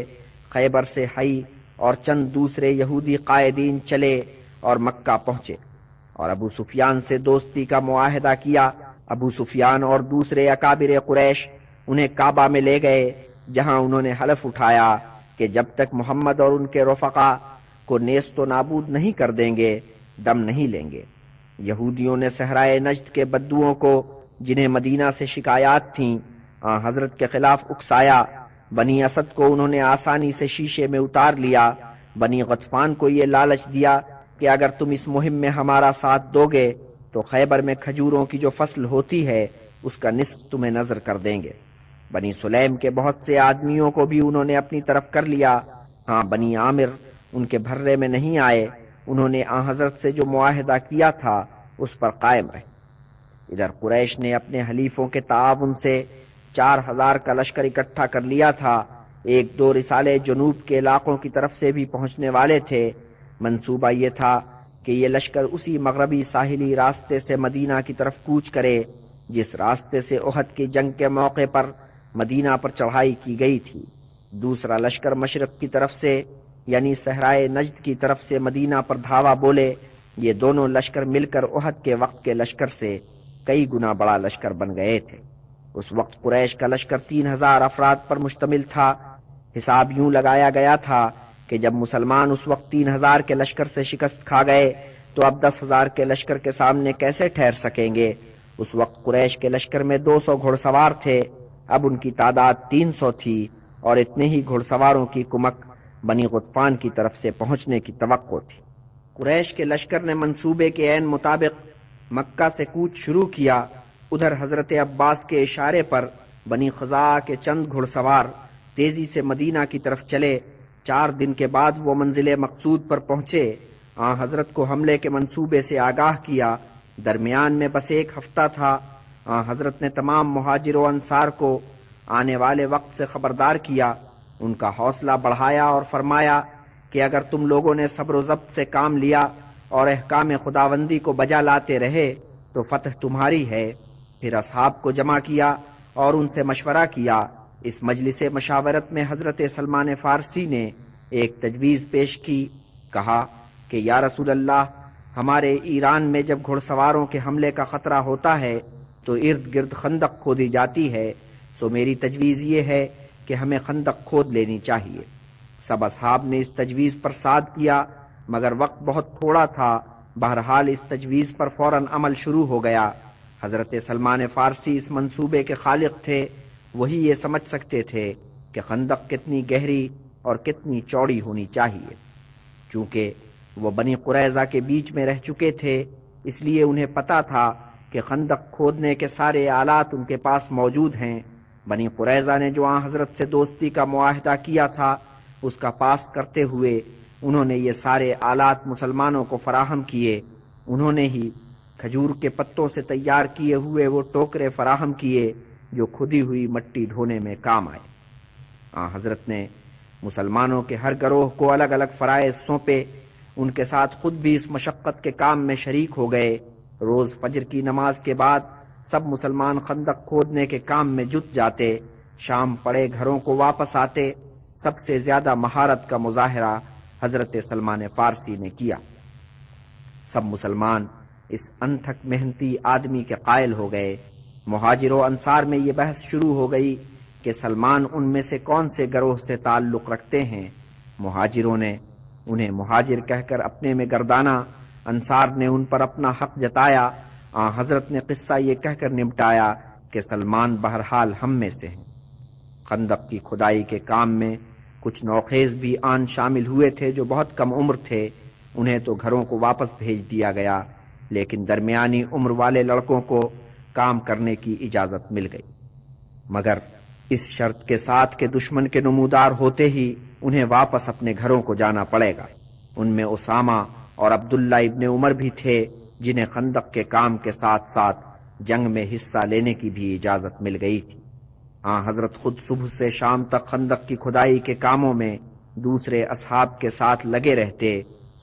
خیبر سے حی اور چند دوسرے یہودی قائدین چلے اور مکہ پہنچے اور ابو سفیان سے دوستی کا معاہدہ کیا۔ ابو سفیان اور دوسرے اکابر قریش انہیں کعبہ میں لے گئے۔ جہاں انہوں نے حلف اٹھایا کہ جب تک محمد اور ان کے رفقا کو نیست و نابود نہیں کر دیں گے دم نہیں لیں گے۔ یہودیوں نے صحرائے نجد کے بدوؤں کو جنہیں مدینہ سے شکایات تھیں حضرت کے خلاف اکسایا۔ بنی اسد کو انہوں نے آسانی سے شیشے میں اتار لیا۔ بنی غطفان کو یہ لالچ دیا کہ اگر تم اس مہم میں ہمارا ساتھ دو گے تو خیبر میں کھجوروں کی جو فصل ہوتی ہے اس کا نصف تمہیں نذر کر دیں گے۔ بنی سلیم کے بہت سے آدمیوں کو بھی انہوں نے اپنی طرف کر لیا۔ ہاں بنی عامر ان کے بھرے میں نہیں آئے، انہوں نے حضرت سے جو معاہدہ کیا تھا اس پر قائم رہے۔ ادھر قریش نے اپنے حلیفوں کے تعاون سے 4000 کا لشکر اکٹھا کر لیا تھا۔ ایک دو رسالے جنوب کے علاقوں کی طرف سے بھی پہنچنے والے تھے۔ منصوبہ یہ تھا کہ یہ لشکر اسی مغربی ساحلی راستے سے مدینہ کی طرف کوچ کرے جس راستے سے احد کی جنگ کے موقع پر مدینہ پر چڑھائی کی گئی تھی۔ دوسرا لشکر مشرق کی طرف سے یعنی صحرائے نجد کی طرف سے مدینہ پر دھاوا بولے۔ یہ دونوں لشکر مل کر احد کے وقت کے لشکر سے کئی گنا بڑا لشکر بن گئے تھے۔ اس وقت قریش کا لشکر 3000 افراد پر مشتمل تھا۔ حساب یوں لگایا گیا تھا کہ جب مسلمان اس وقت 3000 کے لشکر سے شکست کھا گئے تو اب 10,000 کے لشکر کے سامنے کیسے ٹھہر سکیں گے۔ اس وقت قریش کے لشکر میں 200 گھڑ سوار تھے، اب ان کی تعداد 300 تھی اور اتنے ہی گھڑ سواروں کی کمک بنی غطفان کی طرف سے پہنچنے کی توقع تھی۔ قریش کے لشکر نے منصوبے کے عین مطابق مکہ سے کوچ شروع کیا۔ ادھر حضرت عباس کے اشارے پر بنی خزاعہ کے چند گھڑ سوار تیزی سے مدینہ کی طرف چلے۔ 4 دن کے بعد وہ منزل مقصود پر پہنچے۔ حضرت کو حملے کے منصوبے سے آگاہ کیا۔ درمیان میں بس 1 ہفتہ تھا۔ حضرت نے تمام مہاجر و انصار کو آنے والے وقت سے خبردار کیا، ان کا حوصلہ بڑھایا اور فرمایا کہ اگر تم لوگوں نے صبر و ضبط سے کام لیا اور احکام خداوندی کو بجا لاتے رہے تو فتح تمہاری ہے۔ پھر اصحاب کو جمع کیا اور ان سے مشورہ کیا۔ اس مجلس مشاورت میں حضرت سلمان فارسی نے ایک تجویز پیش کی، کہا کہ یا رسول اللہ، ہمارے ایران میں جب گھڑ سواروں کے حملے کا خطرہ ہوتا ہے تو ارد گرد خندق کھودی جاتی ہے، سو میری تجویز یہ ہے کہ ہمیں خندق کھود لینی چاہیے۔ سب اصحاب نے اس تجویز پر صاد کیا، مگر وقت بہت تھوڑا تھا۔ بہرحال اس تجویز پر فوراً عمل شروع ہو گیا۔ حضرت سلمان فارسی اس منصوبے کے خالق تھے، وہی یہ سمجھ سکتے تھے کہ خندق کتنی گہری اور کتنی چوڑی ہونی چاہیے۔ چونکہ وہ بنی قریظہ کے بیچ میں رہ چکے تھے، اس لیے انہیں پتا تھا کہ خندق کھودنے کے سارے آلات ان کے پاس موجود ہیں۔ بنی قریظہ نے جو حضرت سے دوستی کا معاہدہ کیا تھا اس کا پاس کرتے ہوئے انہوں نے یہ سارے آلات مسلمانوں کو فراہم کیے۔ انہوں نے ہی کھجور کے پتوں سے تیار کیے ہوئے وہ ٹوکرے فراہم کیے جو کھدی ہوئی مٹی ڈھونے میں کام آئے۔ حضرت نے مسلمانوں کے ہر گروہ کو الگ الگ فرائض سونپے، ان کے ساتھ خود بھی اس مشقت کے کام میں شریک ہو گئے۔ روز فجر کی نماز کے بعد سب مسلمان خندق کھودنے کے کام میں جٹ جاتے، شام پڑے گھروں کو واپس آتے۔ سب سے زیادہ مہارت کا مظاہرہ حضرت سلمان فارسی نے کیا۔ سب مسلمان اس انتھک محنتی آدمی کے قائل ہو گئے۔ مہاجر و انصار میں یہ بحث شروع ہو گئی کہ سلمان ان میں سے کون سے گروہ سے تعلق رکھتے ہیں۔ مہاجروں نے انہیں مہاجر کہہ کر اپنے میں گردانا، انصار نے ان پر اپنا حق جتایا۔ حضرت نے قصہ یہ کہہ کر نمٹایا کہ سلمان بہرحال ہم میں سے ہیں۔ خندق کی کھدائی کے کام میں کچھ نوخیز بھی آن شامل ہوئے تھے جو بہت کم عمر تھے، انہیں تو گھروں کو واپس بھیج دیا گیا، لیکن درمیانی عمر والے لڑکوں کو کام کرنے کی اجازت مل گئی، مگر اس شرط کے ساتھ کہ دشمن کے نمودار ہوتے ہی انہیں واپس اپنے گھروں کو جانا پڑے گا۔ ان میں اسامہ اور عبداللہ ابن عمر بھی تھے جنہیں خندق کے کام کے ساتھ ساتھ جنگ میں حصہ لینے کی بھی اجازت مل گئی تھی۔ حضرت خود صبح سے شام تک خندق کی کھدائی کے کاموں میں دوسرے اصحاب کے ساتھ لگے رہتے،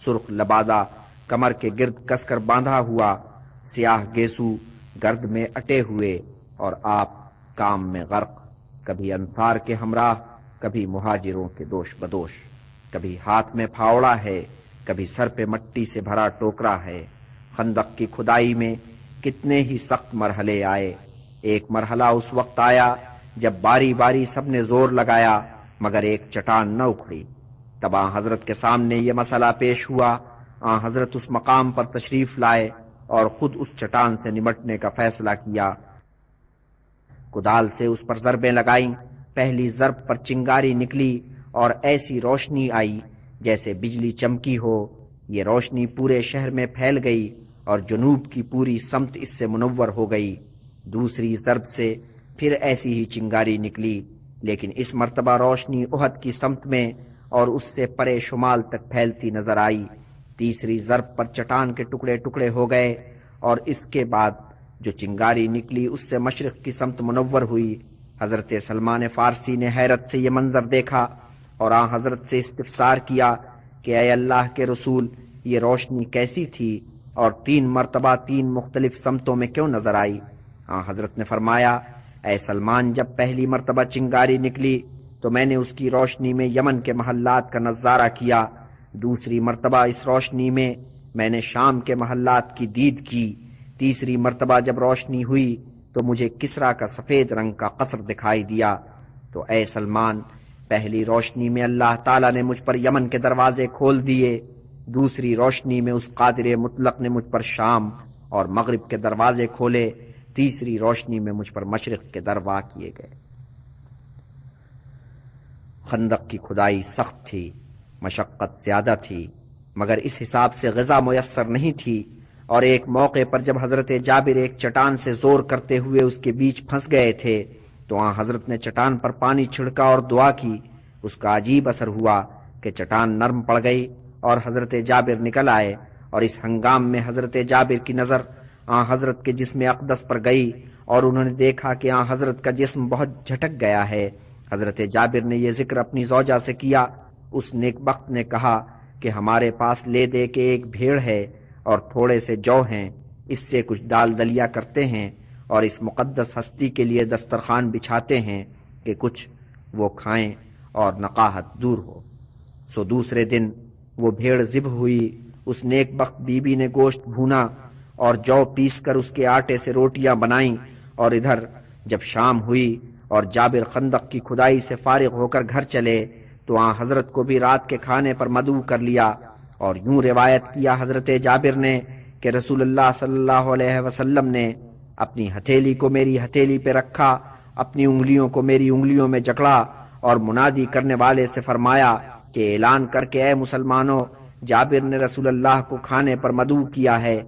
سرخ لبادہ کمر کے گرد کس کر باندھا ہوا، سیاہ گیسو گرد میں اٹے ہوئے، اور آپ کام میں غرق، کبھی انصار کے ہمراہ، کبھی مہاجروں کے دوش بدوش، کبھی ہاتھ میں پھاوڑا ہے، کبھی سر پہ مٹی سے بھرا ٹوکرا ہے۔ خندق کی کھدائی میں کتنے ہی سخت مرحلے آئے۔ ایک مرحلہ اس وقت آیا جب باری باری سب نے زور لگایا مگر ایک چٹان نہ اکھڑی۔ تب آن حضرت کے سامنے یہ مسئلہ پیش ہوا۔ آن حضرت اس مقام پر تشریف لائے اور خود اس چٹان سے نمٹنے کا فیصلہ کیا۔ کدال سے اس پر ضربیں لگائیں۔ پہلی ضرب پر چنگاری نکلی اور ایسی روشنی آئی جیسے بجلی چمکی ہو۔ یہ روشنی پورے شہر میں پھیل گئی اور جنوب کی پوری سمت اس سے منور ہو گئی۔ دوسری ضرب سے پھر ایسی ہی چنگاری نکلی، لیکن اس مرتبہ روشنی احد کی سمت میں اور اس سے پرے شمال تک پھیلتی نظر آئی۔ تیسری ضرب پر چٹان کے ٹکڑے ٹکڑے ہو گئے اور اس کے بعد جو چنگاری نکلی اس سے مشرق کی سمت منور ہوئی۔ حضرت سلمان فارسی نے حیرت سے یہ منظر دیکھا اور آن حضرت سے استفسار کیا کہ اے اللہ کے رسول، یہ روشنی کیسی تھی اور 3 مرتبہ 3 مختلف سمتوں میں کیوں نظر آئی؟ آن حضرت نے فرمایا، اے سلمان، جب پہلی مرتبہ چنگاری نکلی تو میں نے اس کی روشنی میں یمن کے محلات کا نظارہ کیا۔ دوسری مرتبہ اس روشنی میں نے شام کے محلات کی دید کی۔ تیسری مرتبہ جب روشنی ہوئی تو مجھے کسرا کا سفید رنگ کا قصر دکھائی دیا۔ تو اے سلمان، پہلی روشنی میں اللہ تعالیٰ نے مجھ پر یمن کے دروازے کھول دیے، دوسری روشنی میں اس قادر مطلق نے مجھ پر شام اور مغرب کے دروازے کھولے، تیسری روشنی میں مجھ پر مشرق کے در وا کیے گئے۔ خندق کی کھدائی سخت تھی، مشقت زیادہ تھی، مگر اس حساب سے غذا میسر نہیں تھی، اور ایک موقع پر جب حضرت جابر ایک چٹان سے زور کرتے ہوئے اس کے بیچ پھنس گئے تھے تو وہاں حضرت نے چٹان پر پانی چھڑکا اور دعا کی۔ اس کا عجیب اثر ہوا کہ چٹان نرم پڑ گئی اور حضرت جابر نکل آئے، اور اس ہنگام میں حضرت جابر کی نظر حضرت کے جسم اقدس پر گئی اور انہوں نے دیکھا کہ حضرت کا جسم بہت جھٹک گیا ہے۔ حضرت جابر نے یہ ذکر اپنی زوجہ سے کیا۔ اس نیک بخت نے کہا کہ ہمارے پاس لے دے کے ایک بھیڑ ہے اور تھوڑے سے جو ہیں، اس سے کچھ ڈال دلیا کرتے ہیں اور اس مقدس ہستی کے لیے دسترخوان بچھاتے ہیں کہ کچھ وہ کھائیں اور نقاہت دور ہو۔ سو دوسرے دن وہ بھیڑ ذبح ہوئی۔ اس نیک بخت بی بی نے گوشت بھونا اور جو پیس کر اس کے آٹے سے روٹیاں بنائیں، اور ادھر جب شام ہوئی اور جابر خندق کی کھدائی سے فارغ ہو کر گھر چلے تو حضرت کو بھی رات کے کھانے پر مدعو کر لیا، اور یوں روایت کیا حضرت جابر نے کہ رسول اللہ صلی اللہ علیہ وسلم نے اپنی ہتھیلی کو میری ہتھیلی پہ رکھا، اپنی انگلیوں کو میری انگلیوں میں جکڑا اور منادی کرنے والے سے فرمایا کہ اعلان کر کے اے مسلمانوں، جابر نے رسول اللہ کو کھانے پر مدعو کیا ہے،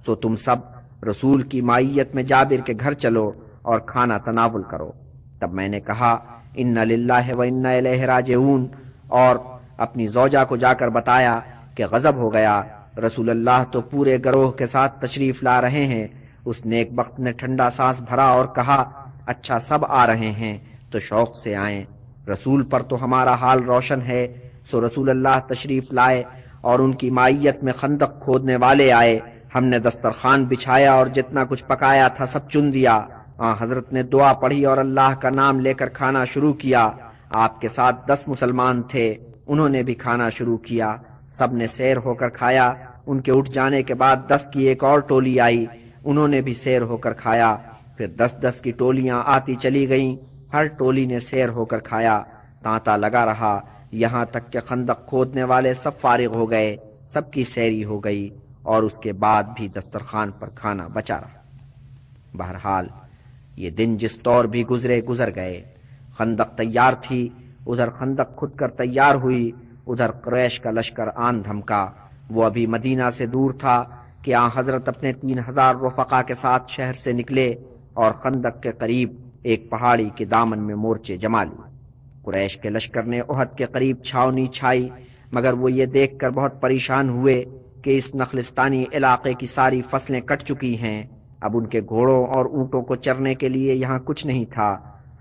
سو تم سب رسول کی مائیت میں جابر کے گھر چلو اور کھانا تناول کرو۔ تب میں نے کہا انا للہ و انا الیہ راجعون، اور اپنی زوجہ کو جا کر بتایا کہ غضب ہو گیا، رسول اللہ تو پورے گروہ کے ساتھ تشریف لا رہے ہیں۔ اس نیک بخت نے ٹھنڈا سانس بھرا اور کہا اچھا، سب آ رہے ہیں تو شوق سے آئیں، رسول پر تو ہمارا حال روشن ہے۔ سو رسول اللہ تشریف لائے اور ان کی مائیت میں خندق کھودنے والے آئے۔ ہم نے دسترخوان بچھایا اور جتنا کچھ پکایا تھا سب چن دیا۔ حضرت نے دعا پڑھی اور اللہ کا نام لے کر کھانا شروع کیا۔ آپ کے ساتھ 10 مسلمان تھے، انہوں نے بھی کھانا شروع کیا۔ سب نے سیر ہو کر کھایا۔ ان کے اٹھ جانے کے بعد 10 کی ایک اور ٹولی آئی، انہوں نے بھی سیر ہو کر کھایا۔ پھر 10 کی ٹولیاں آتی چلی گئیں، ہر ٹولی نے سیر ہو کر کھایا۔ تانتا لگا رہا یہاں تک کہ خندق کھودنے والے سب فارغ ہو گئے، سب کی سیری ہو گئی، اور اس کے بعد بھی دسترخوان پر کھانا بچا رہا۔ بہرحال یہ دن جس طور بھی گزر گئے۔ خندق تیار تھی، ادھر خندق خود کر تیار ہوئی، ادھر قریش کا لشکر آن دھمکا۔ وہ ابھی مدینہ سے دور تھا کہ حضرت اپنے 3000 رفقا کے ساتھ شہر سے نکلے اور خندق کے قریب ایک پہاڑی کے دامن میں مورچے جما لیے۔ قریش کے لشکر نے احد کے قریب چھاونی چھائی، مگر وہ یہ دیکھ کر بہت پریشان ہوئے کہ اس نخلستانی علاقے کی ساری فصلیں کٹ چکی ہیں، اب ان کے گھوڑوں اور اونٹوں کو چرنے کے لیے یہاں کچھ نہیں تھا،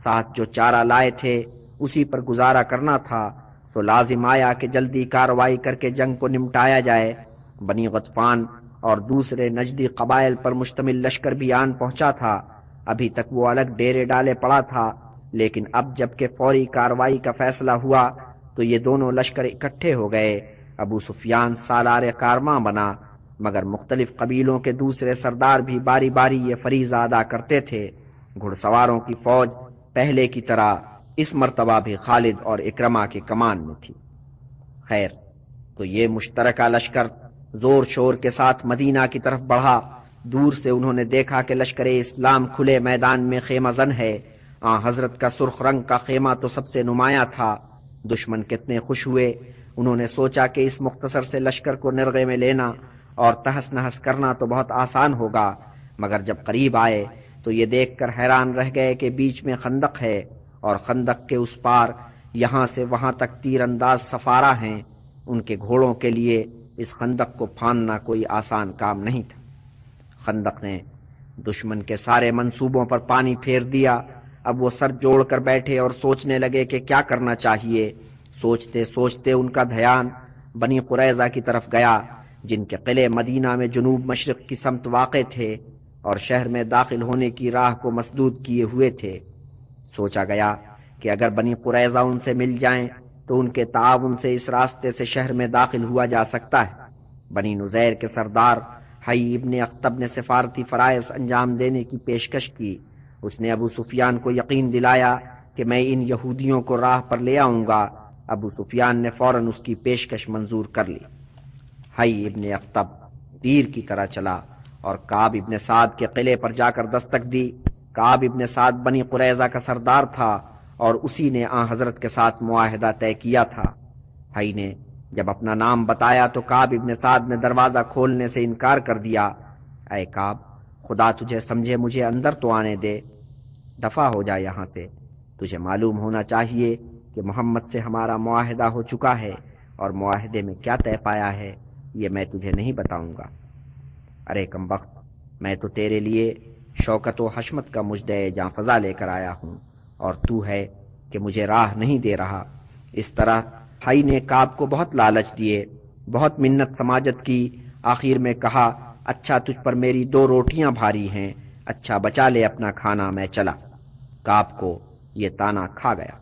ساتھ جو چارہ لائے تھے اسی پر گزارا کرنا تھا۔ سو لازم آیا کہ جلدی کارروائی کر کے جنگ کو نمٹایا جائے۔ بنی غطفان اور دوسرے نجدی قبائل پر مشتمل لشکر بھی آن پہنچا تھا۔ ابھی تک وہ الگ ڈیرے ڈالے پڑا تھا، لیکن اب جب کہ فوری کارروائی کا فیصلہ ہوا تو یہ دونوں لشکر اکٹھے ہو گئے۔ ابو سفیان سالار کارواں بنا، مگر مختلف قبیلوں کے دوسرے سردار بھی باری باری یہ فریضہ ادا کرتے تھے۔ گھڑ سواروں کی فوج پہلے کی طرح اس مرتبہ بھی خالد اور اکرما کے کمان میں تھی۔ خیر، تو یہ مشترکہ لشکر زور شور کے ساتھ مدینہ کی طرف بڑھا۔ دور سے انہوں نے دیکھا کہ لشکر اسلام کھلے میدان میں خیمہ زن ہے۔ حضرت کا سرخ رنگ کا خیمہ تو سب سے نمایاں تھا۔ دشمن کتنے خوش ہوئے۔ انہوں نے سوچا کہ اس مختصر سے لشکر کو نرغے میں لینا اور تہس نہس کرنا تو بہت آسان ہوگا، مگر جب قریب آئے تو یہ دیکھ کر حیران رہ گئے کہ بیچ میں خندق ہے اور خندق کے اس پار یہاں سے وہاں تک تیر انداز سفارہ ہیں۔ ان کے گھوڑوں کے لیے اس خندق کو پھاندنا کوئی آسان کام نہیں تھا۔ خندق نے دشمن کے سارے منصوبوں پر پانی پھیر دیا۔ اب وہ سر جوڑ کر بیٹھے اور سوچنے لگے کہ کیا کرنا چاہیے۔ سوچتے سوچتے ان کا دھیان بنی قریظہ کی طرف گیا، جن کے قلعے مدینہ میں جنوب مشرق کی سمت واقع تھے اور شہر میں داخل ہونے کی راہ کو مسدود کیے ہوئے تھے۔ سوچا گیا کہ اگر بنی قریظہ ان سے مل جائیں تو ان کے تعاون سے اس راستے سے شہر میں داخل ہوا جا سکتا ہے۔ بنی نذیر کے سردار حی ابن اخطب نے سفارتی فرائض انجام دینے کی پیشکش کی۔ اس نے ابو سفیان کو یقین دلایا کہ میں ان یہودیوں کو راہ پر لے آؤں گا۔ ابو سفیان نے فوراً اس کی پیشکش منظور کر لی۔ حی ابن اخطب تیر کی طرح چلا اور کعب ابن سعد کے قلعے پر جا کر دستک دی۔ کعب ابن سعد بنی قریظہ کا سردار تھا اور اسی نے حضرت کے ساتھ معاہدہ طے کیا تھا۔ حی نے جب اپنا نام بتایا تو کعب ابن سعد نے دروازہ کھولنے سے انکار کر دیا۔ اے کعب، خدا تجھے سمجھے مجھے اندر تو آنے دے، دفع ہو جا یہاں سے۔ تجھے معلوم ہونا چاہیے کہ محمد سے ہمارا معاہدہ ہو چکا ہے اور معاہدے میں کیا طے پایا ہے یہ میں تجھے نہیں بتاؤں گا۔ ارے کمبخت، میں تو تیرے لیے شوکت و حشمت کا مژدہ جاں فضا لے کر آیا ہوں اور تو ہے کہ مجھے راہ نہیں دے رہا۔ اس طرح حی نے کعب کو بہت لالچ دیے، بہت منت سماجت کی۔ آخر میں کہا، اچھا تجھ پر میری 2 روٹیاں بھاری ہیں، اچھا بچا لے اپنا کھانا، میں چلا۔ کعب کو یہ تانا کھا گیا۔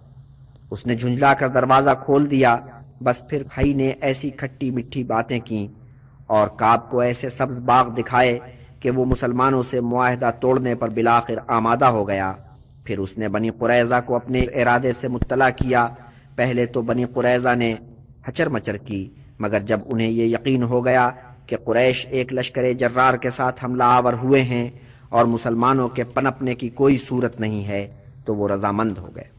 اس نے جھنجلا کر دروازہ کھول دیا۔ بس پھر حی نے ایسی کھٹی مٹھی باتیں کی اور کعب کو ایسے سبز باغ دکھائے کہ وہ مسلمانوں سے معاہدہ توڑنے پر بالآخر آمادہ ہو گیا۔ پھر اس نے بنی قریظہ کو اپنے ارادے سے مطلع کیا۔ پہلے تو بنی قریظہ نے ہچر مچر کی، مگر جب انہیں یہ یقین ہو گیا کہ قریش ایک لشکر جرار کے ساتھ حملہ آور ہوئے ہیں اور مسلمانوں کے پنپنے کی کوئی صورت نہیں ہے تو وہ رضامند ہو گئے۔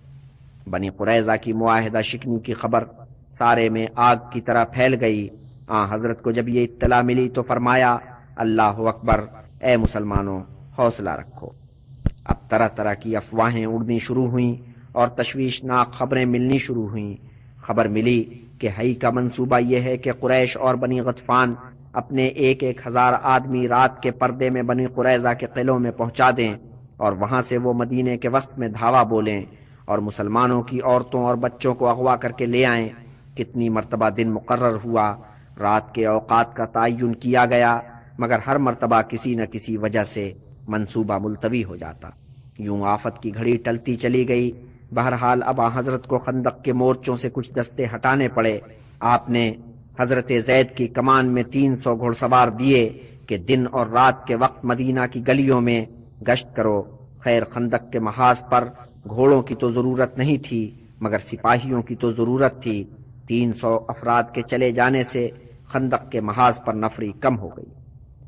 بنی قریظہ کی معاہدہ شکنی کی خبر سارے میں آگ کی طرح پھیل گئی۔ حضرت کو جب یہ اطلاع ملی تو فرمایا، اللہ اکبر، اے مسلمانوں حوصلہ رکھو۔ اب طرح طرح کی افواہیں اڑنی شروع ہوئیں اور تشویشناک خبریں ملنی شروع ہوئیں۔ خبر ملی کہ حی کا منصوبہ یہ ہے کہ قریش اور بنی غطفان اپنے 1,000 آدمی رات کے پردے میں بنی قریظہ کے قلعوں میں پہنچا دیں اور وہاں سے وہ مدینے کے وسط میں دھاوا بولیں اور مسلمانوں کی عورتوں اور بچوں کو اغوا کر کے لے آئیں۔ کتنی مرتبہ دن مقرر ہوا، رات کے اوقات کا تعین کیا گیا، مگر ہر مرتبہ کسی نہ کسی وجہ سے منصوبہ ملتوی ہو جاتا۔ یوں آفت کی گھڑی ٹلتی چلی گئی۔ بہرحال اب حضرت کو خندق کے مورچوں سے کچھ دستے ہٹانے پڑے۔ آپ نے حضرت زید کی کمان میں 300 گھڑ سوار دیے کہ دن اور رات کے وقت مدینہ کی گلیوں میں گشت کرو۔ خیر، خندق کے محاذ پر گھوڑوں کی تو ضرورت نہیں تھی مگر سپاہیوں کی تو ضرورت تھی۔ 300 افراد کے چلے جانے سے خندق کے محاذ پر نفری کم ہو گئی۔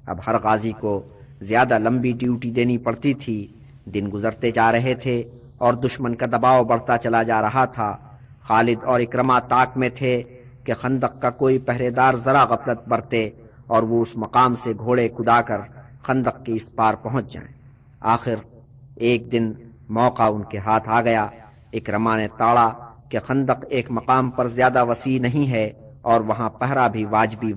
اب ہر غازی کو زیادہ لمبی ڈیوٹی دینی پڑتی تھی۔ دن گزرتے جا رہے تھے اور دشمن کا دباؤ بڑھتا چلا جا رہا تھا۔ خالد اور اکرما طاق میں تھے کہ خندق کا کوئی پہرے دار ذرا غفلت برتے اور وہ اس مقام سے گھوڑے کدا کر خندق کے اس پار پہنچ جائیں۔ آخر ایک دن موقع ان کے ہاتھ آ گیا۔ اکرما نے تاڑا کہ خندق ایک مقام پر زیادہ وسیع نہیں ہے اور وہاں پہرا بھی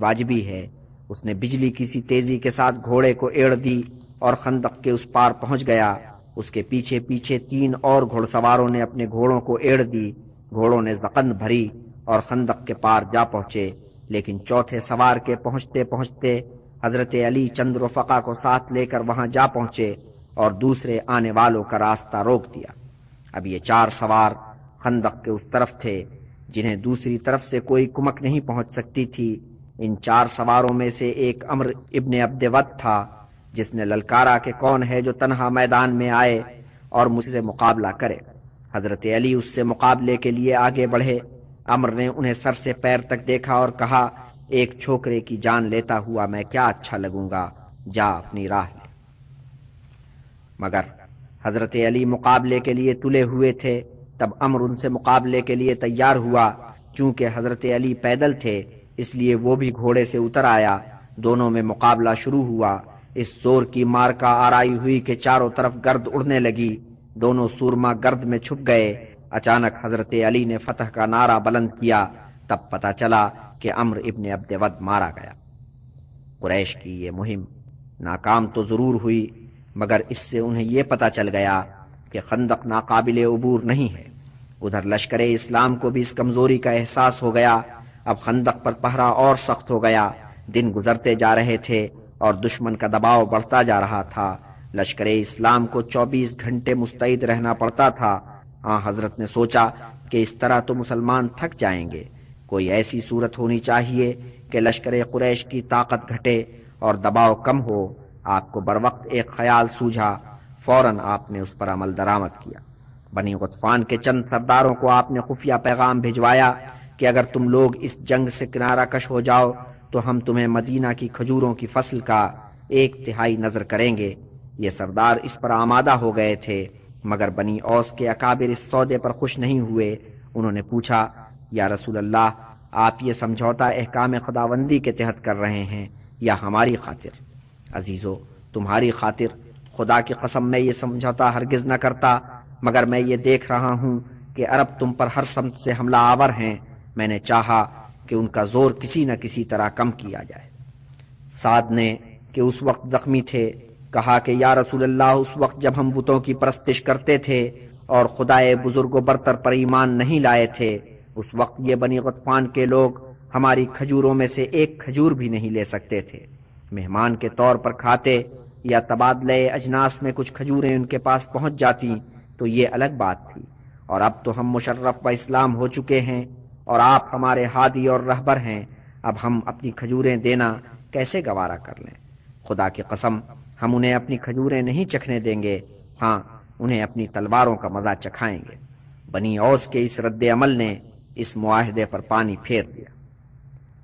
واجبی ہے۔ اس نے بجلی کی سی تیزی کے ساتھ گھوڑے کو ایڑ دی اور خندق کے اس پار پہنچ گیا۔ اس کے پیچھے پیچھے 3 اور گھڑ سواروں نے اپنے گھوڑوں کو ایڑ دی۔ گھوڑوں نے زقن بھری اور خندق کے پار جا پہنچے، لیکن چوتھے سوار کے پہنچتے پہنچتے حضرت علی چند رفقا کو ساتھ لے کر وہاں جا پہنچے اور دوسرے آنے والوں کا راستہ روک دیا۔ اب یہ 4 سوار خندق کے اس طرف تھے جنہیں دوسری طرف سے کوئی کمک نہیں پہنچ سکتی تھی۔ ان 4 سواروں میں سے ایک عمر ابن عبد ود تھا، جس نے للکارا کہ کون ہے جو تنہا میدان میں آئے اور مجھ سے مقابلہ کرے۔ حضرت علی اس سے مقابلے کے لیے آگے بڑھے۔ عمر نے انہیں سر سے پیر تک دیکھا اور کہا، ایک چھوکرے کی جان لیتا ہوا میں کیا اچھا لگوں گا، جا اپنی راہ لے۔ مگر حضرت علی مقابلے کے لیے تلے ہوئے تھے، تب عمر ان سے مقابلے کے لیے تیار ہوا۔ چونکہ حضرت علی پیدل تھے اس لیے وہ بھی گھوڑے سے اتر آیا۔ دونوں میں مقابلہ شروع ہوا۔ اس زور کی مار کا آرائی ہوئی کہ چاروں طرف گرد اڑنے لگی۔ دونوں سورما گرد میں چھپ گئے۔ اچانک حضرت علی نے فتح کا نعرہ بلند کیا، تب پتہ چلا کہ عمرو ابن عبد ود مارا گیا۔ قریش کی یہ مہم ناکام تو ضرور ہوئی، مگر اس سے انہیں یہ پتہ چل گیا کہ خندق ناقابل عبور نہیں ہے۔ ادھر لشکر اسلام کو بھی اس کمزوری کا احساس ہو گیا۔ اب خندق پر پہرا اور سخت ہو گیا۔ دن گزرتے جا رہے تھے اور دشمن کا دباؤ بڑھتا جا رہا تھا۔ لشکر اسلام کو 24 گھنٹے مستعد رہنا پڑتا تھا۔ حضرت نے سوچا کہ اس طرح تو مسلمان تھک جائیں گے، کوئی ایسی صورت ہونی چاہیے کہ لشکر قریش کی طاقت گھٹے اور دباؤ کم ہو۔ آپ کو بروقت ایک خیال سوجھا، فوراً آپ نے اس پر عمل درآمد کیا۔ بنی غطفان کے چند سرداروں کو آپ نے خفیہ پیغام بھجوایا کہ اگر تم لوگ اس جنگ سے کنارہ کش ہو جاؤ تو ہم تمہیں مدینہ کی کھجوروں کی فصل کا 1/3 نظر کریں گے۔ یہ سردار اس پر آمادہ ہو گئے تھے، مگر بنی اوس کے اکابر اس سودے پر خوش نہیں ہوئے۔ انہوں نے پوچھا، یا رسول اللہ، آپ یہ سمجھوتا احکام خداوندی کے تحت کر رہے ہیں یا ہماری خاطر؟ عزیزو، تمہاری خاطر خدا کی قسم میں یہ سمجھوتا ہرگز نہ کرتا، مگر میں یہ دیکھ رہا ہوں کہ عرب تم پر ہر سمت سے حملہ آور ہیں۔ میں نے چاہا کہ ان کا زور کسی نہ کسی طرح کم کیا جائے۔ سعد نے کہ اس وقت زخمی تھے کہا کہ یا رسول اللہ، اس وقت جب ہم بتوں کی پرستش کرتے تھے اور خدائے بزرگ و برتر پر ایمان نہیں لائے تھے، اس وقت یہ بنی غطفان کے لوگ ہماری کھجوروں میں سے ایک کھجور بھی نہیں لے سکتے تھے۔ مہمان کے طور پر کھاتے یا تبادلے اجناس میں کچھ کھجوریں ان کے پاس پہنچ جاتی تو یہ الگ بات تھی، اور اب تو ہم مشرف و اسلام ہو چکے ہیں اور آپ ہمارے ہادی اور رہبر ہیں۔ اب ہم اپنی کھجوریں دینا کیسے گوارا کر لیں؟ خدا کی قسم، ہم انہیں اپنی کھجوریں نہیں چکھنے دیں گے، ہاں انہیں اپنی تلواروں کا مزہ چکھائیں گے۔ بنی اوس کے اس رد عمل نے اس معاہدے پر پانی پھیر دیا۔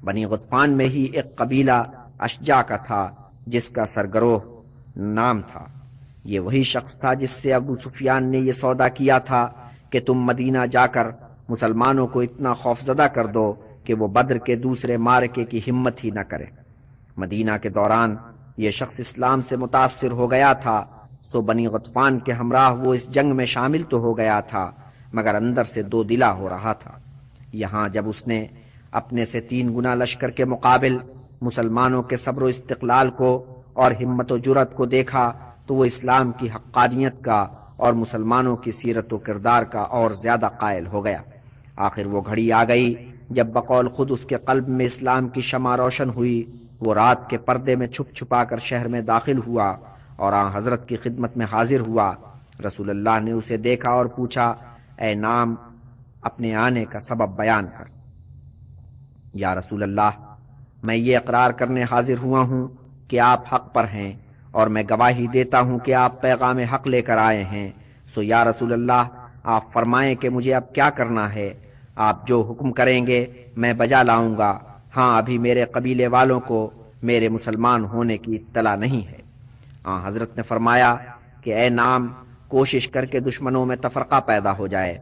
بنی غطفان میں ہی ایک قبیلہ اشجع کا تھا جس کا سرگروہ نام تھا۔ یہ وہی شخص تھا جس سے ابو سفیان نے یہ سودا کیا تھا کہ تم مدینہ جا کر مسلمانوں کو اتنا خوفزدہ کر دو کہ وہ بدر کے دوسرے معرکے کی ہمت ہی نہ کرے۔ مدینہ کے دوران یہ شخص اسلام سے متاثر ہو گیا تھا، سو بنی غطفان کے ہمراہ وہ اس جنگ میں شامل تو ہو گیا تھا، مگر اندر سے دو دلا ہو رہا تھا۔ یہاں جب اس نے اپنے سے 3 گنا لشکر کے مقابل مسلمانوں کے صبر و استقلال کو اور ہمت و جرأت کو دیکھا تو وہ اسلام کی حقانیت کا اور مسلمانوں کی سیرت و کردار کا اور زیادہ قائل ہو گیا۔ آخر وہ گھڑی آ گئی جب بقول خود اس کے قلب میں اسلام کی شمع روشن ہوئی۔ وہ رات کے پردے میں چھپ چھپا کر شہر میں داخل ہوا اور حضرت کی خدمت میں حاضر ہوا۔ رسول اللہ نے اسے دیکھا اور پوچھا، اے نام، اپنے آنے کا سبب بیان کر۔ یا رسول اللہ، میں یہ اقرار کرنے حاضر ہوا ہوں کہ آپ حق پر ہیں، اور میں گواہی دیتا ہوں کہ آپ پیغام حق لے کر آئے ہیں۔ سو یا رسول اللہ، آپ فرمائیں کہ مجھے اب کیا کرنا ہے؟ آپ جو حکم کریں گے میں بجا لاؤں گا۔ ہاں، ابھی میرے قبیلے والوں کو میرے مسلمان ہونے کی اطلاع نہیں ہے۔ حضرت نے فرمایا کہ اے نام، کوشش کر کے دشمنوں میں تفرقہ پیدا ہو جائے۔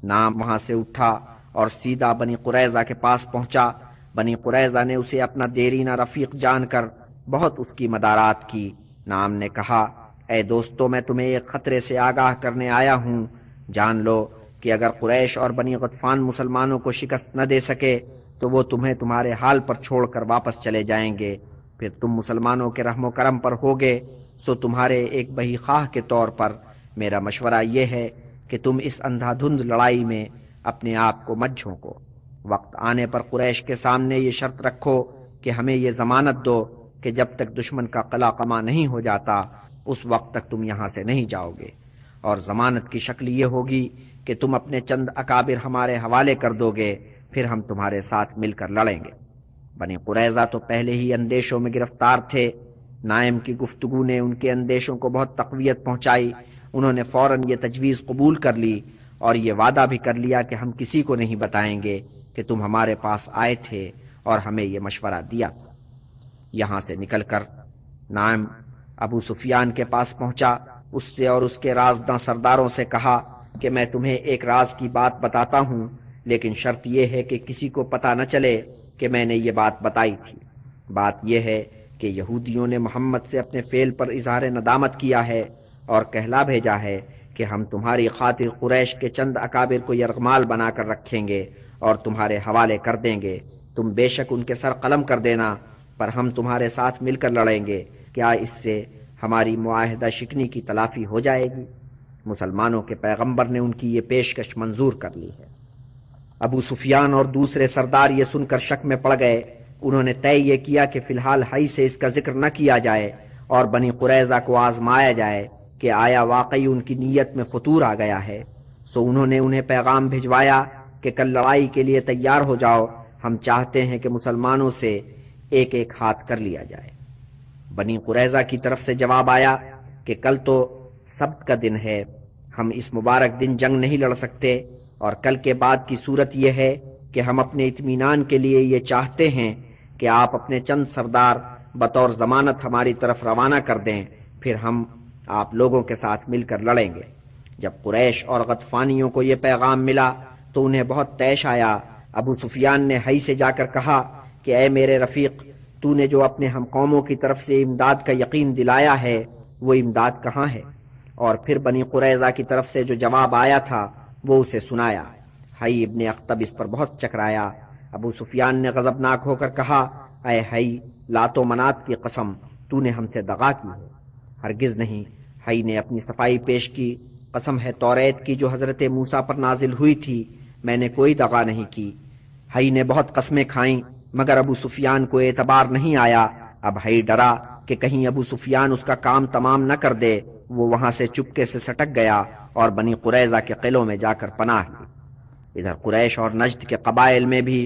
نام وہاں سے اٹھا اور سیدھا بنی قریظہ کے پاس پہنچا۔ بنی قریظہ نے اسے اپنا دیرینہ رفیق جان کر بہت اس کی مدارات کی۔ نام نے کہا، اے دوستو، میں تمہیں ایک خطرے سے آگاہ کرنے آیا ہوں۔ جان لو کہ اگر قریش اور بنی غطفان مسلمانوں کو شکست نہ دے سکے تو وہ تمہیں تمہارے حال پر چھوڑ کر واپس چلے جائیں گے۔ پھر تم مسلمانوں کے رحم و کرم پر ہوگے، سو تمہارے ایک بہی خواہ کے طور پر میرا مشورہ یہ ہے کہ تم اس اندھا دھند لڑائی میں اپنے آپ کو مت جھونکو۔ وقت آنے پر قریش کے سامنے یہ شرط رکھو کہ ہمیں یہ ضمانت دو کہ جب تک دشمن کا قلع قمع نہیں ہو جاتا اس وقت تک تم یہاں سے نہیں جاؤ گے، اور ضمانت کی شکل یہ ہوگی کہ تم اپنے چند اکابر ہمارے حوالے کر دو گے، پھر ہم تمہارے ساتھ مل کر لڑیں گے۔ بنی قریظہ تو پہلے ہی اندیشوں میں گرفتار تھے۔ نائم کی گفتگو نے ان کے اندیشوں کو بہت تقویت پہنچائی۔ انہوں نے فوراً یہ تجویز قبول کر لی اور یہ وعدہ بھی کر لیا کہ ہم کسی کو نہیں بتائیں گے کہ تم ہمارے پاس آئے تھے اور ہمیں یہ مشورہ دیا۔ یہاں سے نکل کر نعیم ابو سفیان کے پاس پہنچا، اس سے اور اس کے رازداں سرداروں سے کہا کہ میں تمہیں ایک راز کی بات بتاتا ہوں، لیکن شرط یہ ہے کہ کسی کو پتہ نہ چلے کہ میں نے یہ بات بتائی تھی۔ بات یہ ہے کہ یہودیوں نے محمد سے اپنے فعل پر اظہار ندامت کیا ہے اور کہلا بھیجا ہے کہ ہم تمہاری خاطر قریش کے چند اکابر کو یرغمال بنا کر رکھیں گے اور تمہارے حوالے کر دیں گے، تم بے شک ان کے سر قلم کر دینا، پر ہم تمہارے ساتھ مل کر لڑیں گے، کیا اس سے ہماری معاہدہ شکنی کی تلافی ہو جائے گی؟ مسلمانوں کے پیغمبر نے ان کی یہ پیشکش منظور کر لی ہے۔ ابو سفیان اور دوسرے سردار یہ سن کر شک میں پڑ گئے۔ انہوں نے طے یہ کیا کہ فی الحال حی سے اس کا ذکر نہ کیا جائے اور بنی قریظہ کو آزمایا جائے کہ آیا واقعی ان کی نیت میں فطور آ گیا ہے۔ سو انہوں نے انہیں پیغام بھجوایا کہ کل لڑائی کے لیے تیار ہو جاؤ، ہم چاہتے ہیں کہ مسلمانوں سے ایک ایک ہاتھ کر لیا جائے۔ بنی قریظہ کی طرف سے جواب آیا کہ کل تو سبت کا دن ہے، ہم اس مبارک دن جنگ نہیں لڑ سکتے، اور کل کے بعد کی صورت یہ ہے کہ ہم اپنے اطمینان کے لیے یہ چاہتے ہیں کہ آپ اپنے چند سردار بطور ضمانت ہماری طرف روانہ کر دیں، پھر ہم آپ لوگوں کے ساتھ مل کر لڑیں گے۔ جب قریش اور غطفانیوں کو یہ پیغام ملا تو انہیں بہت طیش آیا۔ ابو سفیان نے حی سے جا کر کہا کہ اے میرے رفیق، تو نے جو اپنے ہم قوموں کی طرف سے امداد کا یقین دلایا ہے وہ امداد کہاں ہے؟ اور پھر بنی قریظہ کی طرف سے جو جواب آیا تھا وہ اسے سنایا۔ حی ابن اخطب اس پر بہت چکرایا۔ ابو سفیان نے غضبناک ہو کر کہا، اے حی، لات و منات کی قسم، تو نے ہم سے دغا کی ہے۔ ہرگز نہیں۔ حی نے اپنی صفائی پیش کی، قسم ہے توریت کی جو حضرت موسیٰ پر نازل ہوئی تھی، میں نے کوئی دغا نہیں کی۔ حی نے بہت قسمیں کھائیں مگر ابو سفیان کو اعتبار نہیں آیا۔ اب حی ڈرا کہ کہیں ابو سفیان اس کا کام تمام نہ کر دے، وہ وہاں سے چپکے سے سٹک گیا اور بنی قریظہ کے قلعوں میں جا کر پناہ لی۔ ادھر قریش اور نجد کے قبائل میں بھی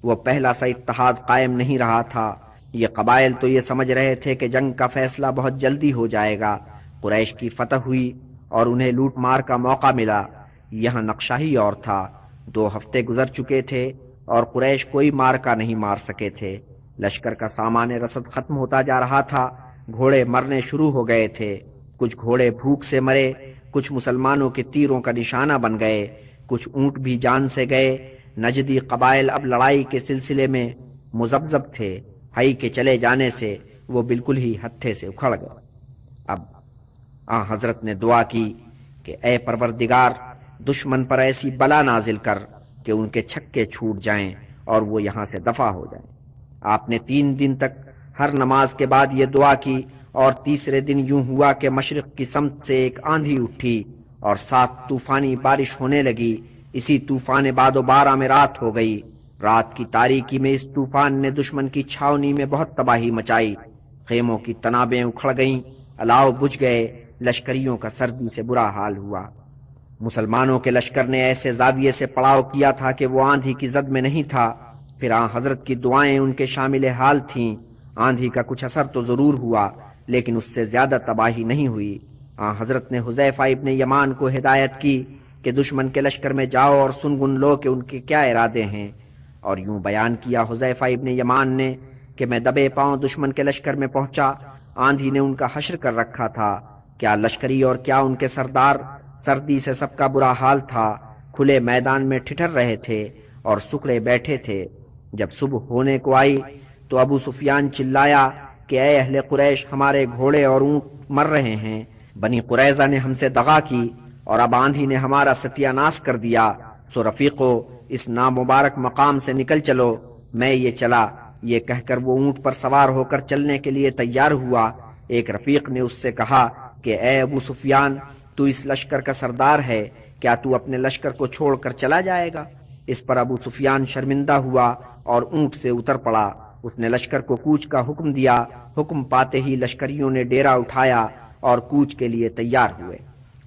وہ پہلا سا اتحاد قائم نہیں رہا تھا۔ یہ قبائل تو یہ سمجھ رہے تھے کہ جنگ کا فیصلہ بہت جلدی ہو جائے گا۔ قریش کی فتح ہوئی اور انہیں لوٹ مار کا موقع ملا۔ یہاں نقشہ ہی اور تھا۔ 2 ہفتے گزر چکے تھے اور قریش کوئی مارکا نہیں مار سکے تھے۔ لشکر کا سامان رسد ختم ہوتا جا رہا تھا، گھوڑے مرنے شروع ہو گئے تھے۔ کچھ گھوڑے بھوک سے مرے، کچھ مسلمانوں کے تیروں کا نشانہ بن گئے، کچھ اونٹ بھی جان سے گئے۔ نجدی قبائل اب لڑائی کے سلسلے میں مذبذب تھے۔ حی کے چلے جانے سے وہ بالکل ہی ہتھے سے اکھڑ گئے۔ اب حضرت نے دعا کی کہ اے پروردگار، دشمن پر ایسی بلا نازل کر کہ ان کے چھکے چھوٹ جائیں اور وہ یہاں سے دفع ہو جائیں۔ آپ نے 3 دن تک ہر نماز کے بعد یہ دعا کی، اور تیسرے دن یوں ہوا کہ مشرق کی سمت سے ایک آندھی اٹھی اور 7 طوفانی بارش ہونے لگی۔ اسی طوفان باد و بارہ میں رات ہو گئی۔ رات کی تاریکی میں اس طوفان نے دشمن کی چھاونی میں بہت تباہی مچائی۔ خیموں کی تنابیں اکھڑ گئیں، الاؤ بجھ گئے، لشکریوں کا سردی سے برا حال ہوا۔ مسلمانوں کے لشکر نے ایسے زاویے سے پڑاؤ کیا تھا کہ وہ آندھی کی زد میں نہیں تھا۔ پھر حضرت کی دعائیں ان کے شامل حال تھیں۔ آندھی کا کچھ اثر تو ضرور ہوا لیکن اس سے زیادہ تباہی نہیں ہوئی۔ حضرت نے حذیفہ ابن یمان کو ہدایت کی کہ دشمن کے لشکر میں جاؤ اور سنگن لو کہ ان کے کیا ارادے ہیں، اور یوں بیان کیا حذیفہ ابن یمان نے کہ میں دبے پاؤں دشمن کے لشکر میں پہنچا۔ آندھی نے ان کا حشر کر رکھا تھا، کیا لشکری اور کیا ان کے سردار، سردی سے سب کا برا حال تھا۔ کھلے میدان میں ٹھٹر رہے تھے اور سکڑے بیٹھے تھے۔ جب صبح ہونے کو آئی تو ابو سفیان چلایا کہ اے اہل قریش، ہمارے گھوڑے اور اونٹ مر رہے ہیں۔ بنی قریظہ نے ہم سے دغا کی اور اب آندھی نے ہمارا ستیہ ناش کر دیا۔ سو رفیقو، اس نامبارک مقام سے نکل چلو۔ میں یہ چلا، یہ کہہ کر وہ اونٹ پر سوار ہو کر چلنے کے لیے تیار ہوا۔ ایک رفیق نے اس سے کہا کہ اے ابو سفیان، تو اس لشکر کا سردار ہے، کیا تو اپنے لشکر کو چھوڑ کر چلا جائے گا؟ اس پر ابو سفیان شرمندہ ہوا اور اونٹ سے اتر پڑا۔ اس نے لشکر کو کوچ کا حکم دیا۔ حکم پاتے ہی لشکریوں نے ڈیرا اٹھایا اور کوچ کے لیے تیار ہوئے۔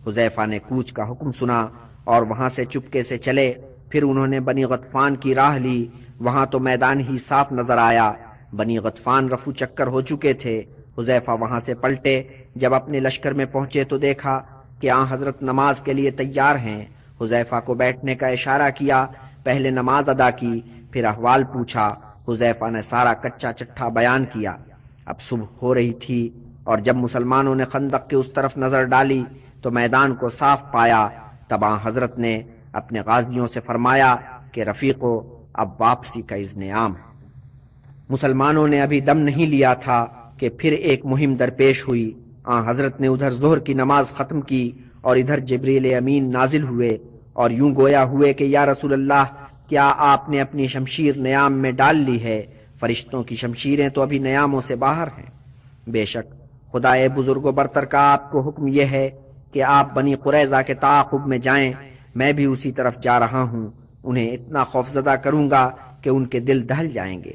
حذیفہ نے کوچ کا حکم سنا اور وہاں سے چپکے سے چلے۔ پھر انہوں نے بنی غطفان کی راہ لی۔ وہاں تو میدان ہی صاف نظر آیا۔ بنی غطفان رفو چکر ہو چکے تھے۔ حذیفہ وہاں سے پلٹے۔ جب اپنے لشکر میں پہنچے تو دیکھا کہ حضرت نماز کے لیے تیار ہیں۔ حذیفہ کو بیٹھنے کا اشارہ کیا، پہلے نماز ادا کی، پھر احوال پوچھا۔ حذیفہ نے سارا کچا چٹھا بیان کیا۔ اب صبح ہو رہی تھی اور جب مسلمانوں نے خندق کے اس طرف نظر ڈالی تو میدان کو صاف پایا۔ تب حضرت نے اپنے غازیوں سے فرمایا کہ رفیقو، اب واپسی کا اذن عام ہے۔ مسلمانوں نے ابھی دم نہیں لیا تھا کہ پھر ایک مہم درپیش ہوئی۔ حضرت نے ادھر ظہر کی نماز ختم کی اور ادھر جبریل امین نازل ہوئے اور یوں گویا ہوئے کہ یا رسول اللہ، کیا آپ نے اپنی شمشیر نیام میں ڈال لی ہے؟ فرشتوں کی شمشیریں تو ابھی نیاموں سے باہر ہیں۔ بے شک خدائے بزرگ و برتر کا آپ کو حکم یہ ہے کہ آپ بنی قریظہ کے تعاقب میں جائیں، میں بھی اسی طرف جا رہا ہوں۔ انہیں اتنا خوفزدہ کروں گا کہ ان کے دل دہل جائیں گے۔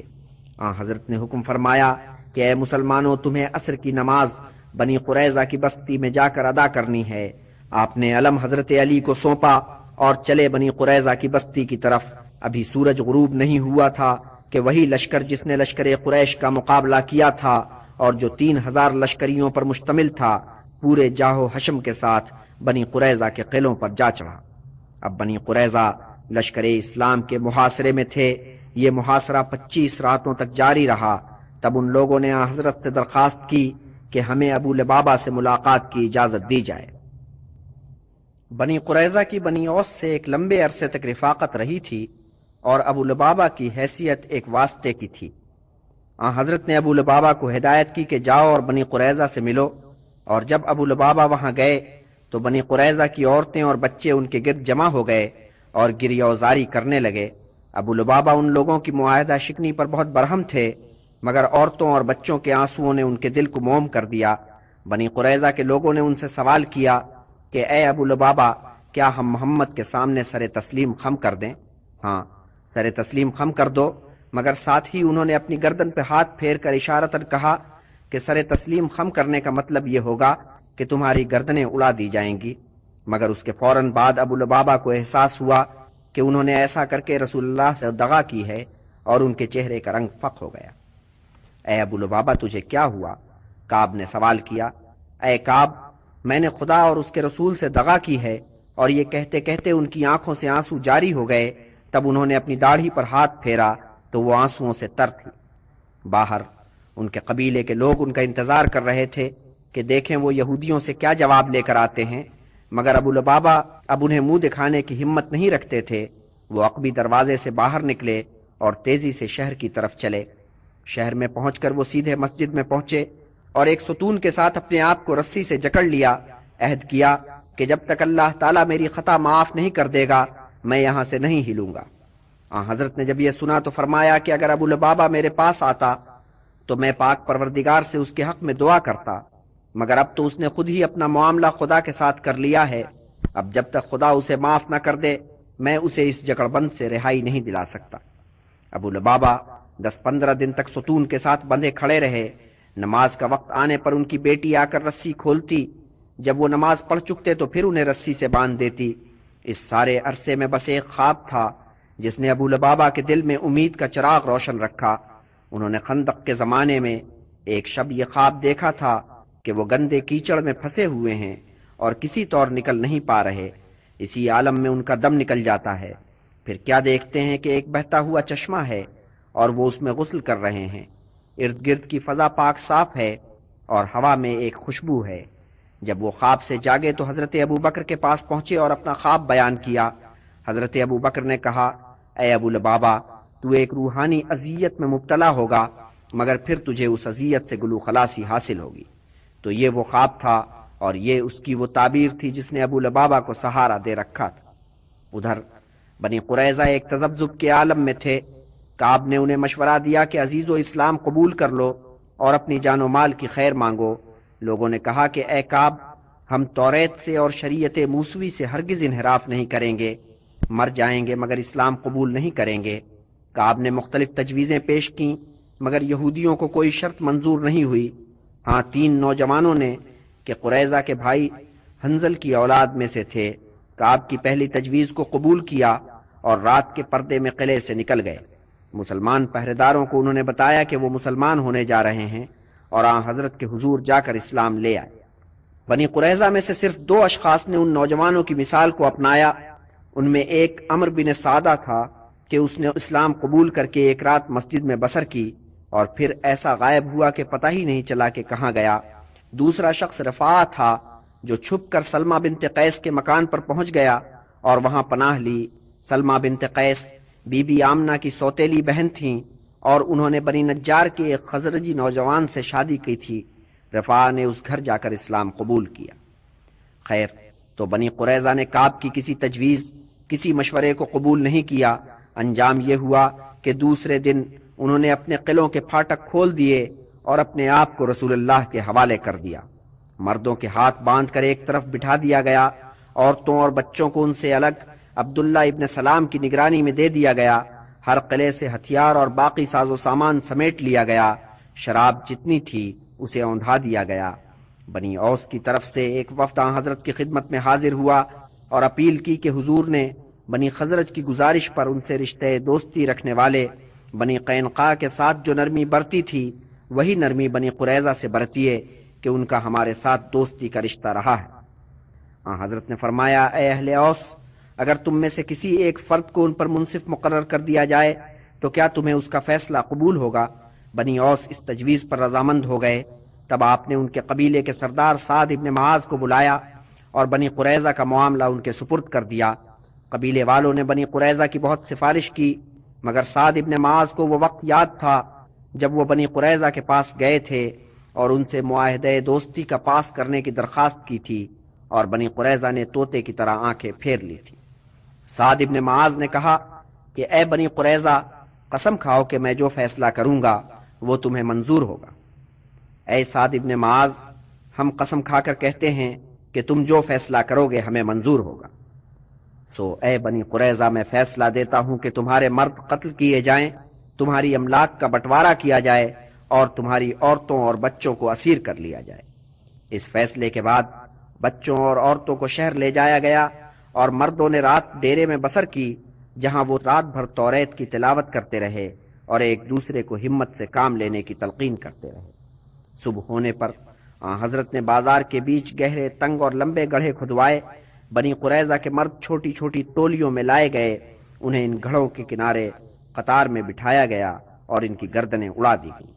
حضرت نے حکم فرمایا کہ اے مسلمانوں، تمہیں عصر کی نماز بنی قریظہ کی بستی میں جا کر ادا کرنی ہے۔ آپ نے علم حضرت علی کو سونپا اور چلے بنی قریظہ کی بستی کی طرف۔ ابھی سورج غروب نہیں ہوا تھا کہ وہی لشکر جس نے لشکر قریش کا مقابلہ کیا تھا اور جو 3000 لشکریوں پر مشتمل تھا، پورے جاہو حشم کے ساتھ بنی قریظہ کے قلعوں پر جا چڑھا۔ اب بنی قریظہ لشکر اسلام کے محاصرے میں تھے۔ یہ محاصرہ 25 راتوں تک جاری رہا۔ تب ان لوگوں نے حضرت سے درخواست کی کہ ہمیں ابو لبابہ سے ملاقات کی اجازت دی جائے۔ بنی قریظہ کی بنی اوس سے ایک لمبے عرصے تک رفاقت رہی تھی اور ابو لبابہ کی حیثیت ایک واسطے کی تھی۔ حضرت نے ابو لبابہ کو ہدایت کی کہ جاؤ اور بنی قریظہ سے ملو، اور جب ابو لبابہ وہاں گئے تو بنی قریظہ کی عورتیں اور بچے ان کے گرد جمع ہو گئے اور گریہ وزاری کرنے لگے۔ ابو لبابہ ان لوگوں کی معاہدہ شکنی پر بہت برہم تھے، مگر عورتوں اور بچوں کے آنسوؤں نے ان کے دل کو موم کر دیا۔ بنی قریظہ کے لوگوں نے ان سے سوال کیا کہ اے ابو لبابہ، کیا ہم محمد کے سامنے سر تسلیم خم کر دیں؟ ہاں، سر تسلیم خم کر دو، مگر ساتھ ہی انہوں نے اپنی گردن پہ ہاتھ پھیر کر اشارتاً کہا کہ سر تسلیم خم کرنے کا مطلب یہ ہوگا کہ تمہاری گردنیں اڑا دی جائیں گی۔ مگر اس کے فوراً بعد ابو لبابہ کو احساس ہوا کہ انہوں نے ایسا کر کے رسول اللہ سے دغا کی ہے، اور ان کے چہرے کا رنگ فق ہو گیا۔ اے ابو لبابہ، تجھے کیا ہوا؟ کعب نے سوال کیا۔ اے کعب، میں نے خدا اور اس کے رسول سے دغا کی ہے۔ اور یہ کہتے کہتے ان کی آنکھوں سے آنسو جاری ہو گئے۔ تب انہوں نے اپنی داڑھی پر ہاتھ پھیرا تو وہ آنسوؤں سے تر تھی۔ باہر ان کے قبیلے کے لوگ ان کا انتظار کر رہے تھے کہ دیکھیں وہ یہودیوں سے کیا جواب لے کر آتے ہیں، مگر ابو لبابہ اب انہیں منہ دکھانے کی ہمت نہیں رکھتے تھے۔ وہ عقبی دروازے سے باہر نکلے اور تیزی سے شہر کی طرف چلے۔ شہر میں پہنچ کر وہ سیدھے مسجد میں پہنچے اور ایک ستون کے ساتھ اپنے آپ کو رسی سے جکڑ لیا، عہد کیا کہ جب تک اللہ تعالیٰ میری خطا معاف نہیں کر دے گا میں یہاں سے نہیں ہلوں گا۔ حضرت نے جب یہ سنا تو فرمایا کہ اگر ابو لبابہ میرے پاس آتا تو میں پاک پروردگار سے اس کے حق میں دعا کرتا، مگر اب تو اس نے خود ہی اپنا معاملہ خدا کے ساتھ کر لیا ہے۔ اب جب تک خدا اسے معاف نہ کر دے میں اسے اس جکڑ بند سے رہائی نہیں دلا سکتا۔ ابو لبابہ 10-15 دن تک ستون کے ساتھ بندھے کھڑے رہے۔ نماز کا وقت آنے پر ان کی بیٹی آ کر رسی کھولتی، جب وہ نماز پڑھ چکتے تو پھر انہیں رسی سے باندھ دیتی۔ اس سارے عرصے میں بس ایک خواب تھا جس نے ابو لبابہ کے دل میں امید کا چراغ روشن رکھا۔ انہوں نے خندق کے زمانے میں ایک شب یہ خواب دیکھا تھا کہ وہ گندے کیچڑ میں پھنسے ہوئے ہیں اور کسی طور نکل نہیں پا رہے۔ اسی عالم میں ان کا دم نکل جاتا ہے۔ پھر کیا دیکھتے ہیں کہ ایک بہتا ہوا چشمہ ہے اور وہ اس میں غسل کر رہے ہیں۔ ارد گرد کی فضا پاک صاف ہے اور ہوا میں ایک خوشبو ہے۔ جب وہ خواب سے جاگے تو حضرت ابو بکر کے پاس پہنچے اور اپنا خواب بیان کیا۔ حضرت ابو بکر نے کہا، اے ابو لبابہ، تو ایک روحانی اذیت میں مبتلا ہوگا، مگر پھر تجھے اس اذیت سے گلو خلاصی حاصل ہوگی۔ تو یہ وہ خواب تھا اور یہ اس کی وہ تعبیر تھی جس نے ابو لبابہ کو سہارا دے رکھا تھا۔ ادھر بنی قریظہ ایک تذبذب کے عالم میں تھے۔ کعب نے انہیں مشورہ دیا کہ عزیز و اسلام قبول کر لو اور اپنی جان و مال کی خیر مانگو۔ لوگوں نے کہا کہ اے کعب، ہم توریت سے اور شریعت موسوی سے ہرگز انحراف نہیں کریں گے، مر جائیں گے مگر اسلام قبول نہیں کریں گے۔ کعب نے مختلف تجویزیں پیش کیں مگر یہودیوں کو کوئی شرط منظور نہیں ہوئی۔ ہاں، 3 نوجوانوں نے کہ قریظہ کے بھائی حنظل کی اولاد میں سے تھے، کعب کی پہلی تجویز کو قبول کیا اور رات کے پردے میں قلعے سے نکل گئے۔ مسلمان پہرےداروں کو انہوں نے بتایا کہ وہ مسلمان ہونے جا رہے ہیں اور حضرت کے حضور جا کر اسلام لے آئے۔ بنی قریظہ میں سے صرف 2 اشخاص نے ان نوجوانوں کی مثال کو اپنایا۔ ان میں ایک عمر بن سعدہ تھا کہ اس نے اسلام قبول کر کے ایک رات مسجد میں بسر کی اور پھر ایسا غائب ہوا کہ پتہ ہی نہیں چلا کہ کہاں گیا۔ دوسرا شخص رفاعہ تھا جو چھپ کر سلمہ بنت قیس کے مکان پر پہنچ گیا اور وہاں پناہ لی۔ سلمہ بنت قیس بی بی آمنہ کی سوتیلی بہن تھیں اور انہوں نے بنی نجار کے ایک خزرجی نوجوان سے شادی کی تھی۔ رفاعہ نے اس گھر جا کر اسلام قبول کیا۔ خیر، تو بنی قریظہ نے کعب کی کسی تجویز، کسی مشورے کو قبول نہیں کیا۔ انجام یہ ہوا کہ دوسرے دن انہوں نے اپنے قلعوں کے پھاٹک کھول دیے اور اپنے آپ کو رسول اللہ کے حوالے کر دیا۔ مردوں کے ہاتھ باندھ کر ایک طرف بٹھا دیا گیا، عورتوں اور بچوں کو ان سے الگ عبداللہ ابن سلام کی نگرانی میں دے دیا گیا۔ ہر قلعے سے ہتھیار اور باقی ساز و سامان سمیٹ لیا گیا۔ شراب جتنی تھی اسے اوندھا دیا گیا۔ بنی اوس کی طرف سے ایک وفد حضرت کی خدمت میں حاضر ہوا اور اپیل کی کہ حضور نے بنی خزرج کی گزارش پر ان سے رشتے دوستی رکھنے والے بنی قینقاع کے ساتھ جو نرمی برتی تھی وہی نرمی بنی قریظہ سے برتیے کہ ان کا ہمارے ساتھ دوستی کا رشتہ رہا ہے۔ حضرت نے فرمایا، اے اہل اوس، اگر تم میں سے کسی ایک فرد کو ان پر منصف مقرر کر دیا جائے تو کیا تمہیں اس کا فیصلہ قبول ہوگا؟ بنی اوس اس تجویز پر رضامند ہو گئے۔ تب آپ نے ان کے قبیلے کے سردار سعد ابن معاذ کو بلایا اور بنی قریظہ کا معاملہ ان کے سپرد کر دیا۔ قبیلے والوں نے بنی قریظہ کی بہت سفارش کی، مگر سعد ابن معاذ کو وہ وقت یاد تھا جب وہ بنی قریظہ کے پاس گئے تھے اور ان سے معاہدہ دوستی کا پاس کرنے کی درخواست کی تھی، اور بنی قریظہ نے طوطے کی طرح آنکھیں پھیر لی تھی۔ سعد ابن معاذ نے کہا کہ اے بنی قریظہ، قسم کھاؤ کہ میں جو فیصلہ کروں گا وہ تمہیں منظور ہوگا۔ اے سعد ابن معاذ، ہم قسم کھا کر کہتے ہیں کہ تم جو فیصلہ کرو گے ہمیں منظور ہوگا۔ سو اے بنی قریظہ، میں فیصلہ دیتا ہوں کہ تمہارے مرد قتل کیے جائیں، تمہاری املاک کا بٹوارا کیا جائے اور تمہاری عورتوں اور بچوں کو اسیر کر لیا جائے۔ اس فیصلے کے بعد بچوں اور عورتوں کو شہر لے جایا گیا اور مردوں نے رات ڈیرے میں بسر کی، جہاں وہ رات بھر توریت کی تلاوت کرتے رہے اور ایک دوسرے کو ہمت سے کام لینے کی تلقین کرتے رہے۔ صبح ہونے پر حضرت نے بازار کے بیچ گہرے تنگ اور لمبے گڑھے کھدوائے۔ بنی قریظہ کے مرد چھوٹی چھوٹی ٹولیوں میں لائے گئے، انہیں ان گڑھوں کے کنارے قطار میں بٹھایا گیا اور ان کی گردنیں اڑا دی گئیں۔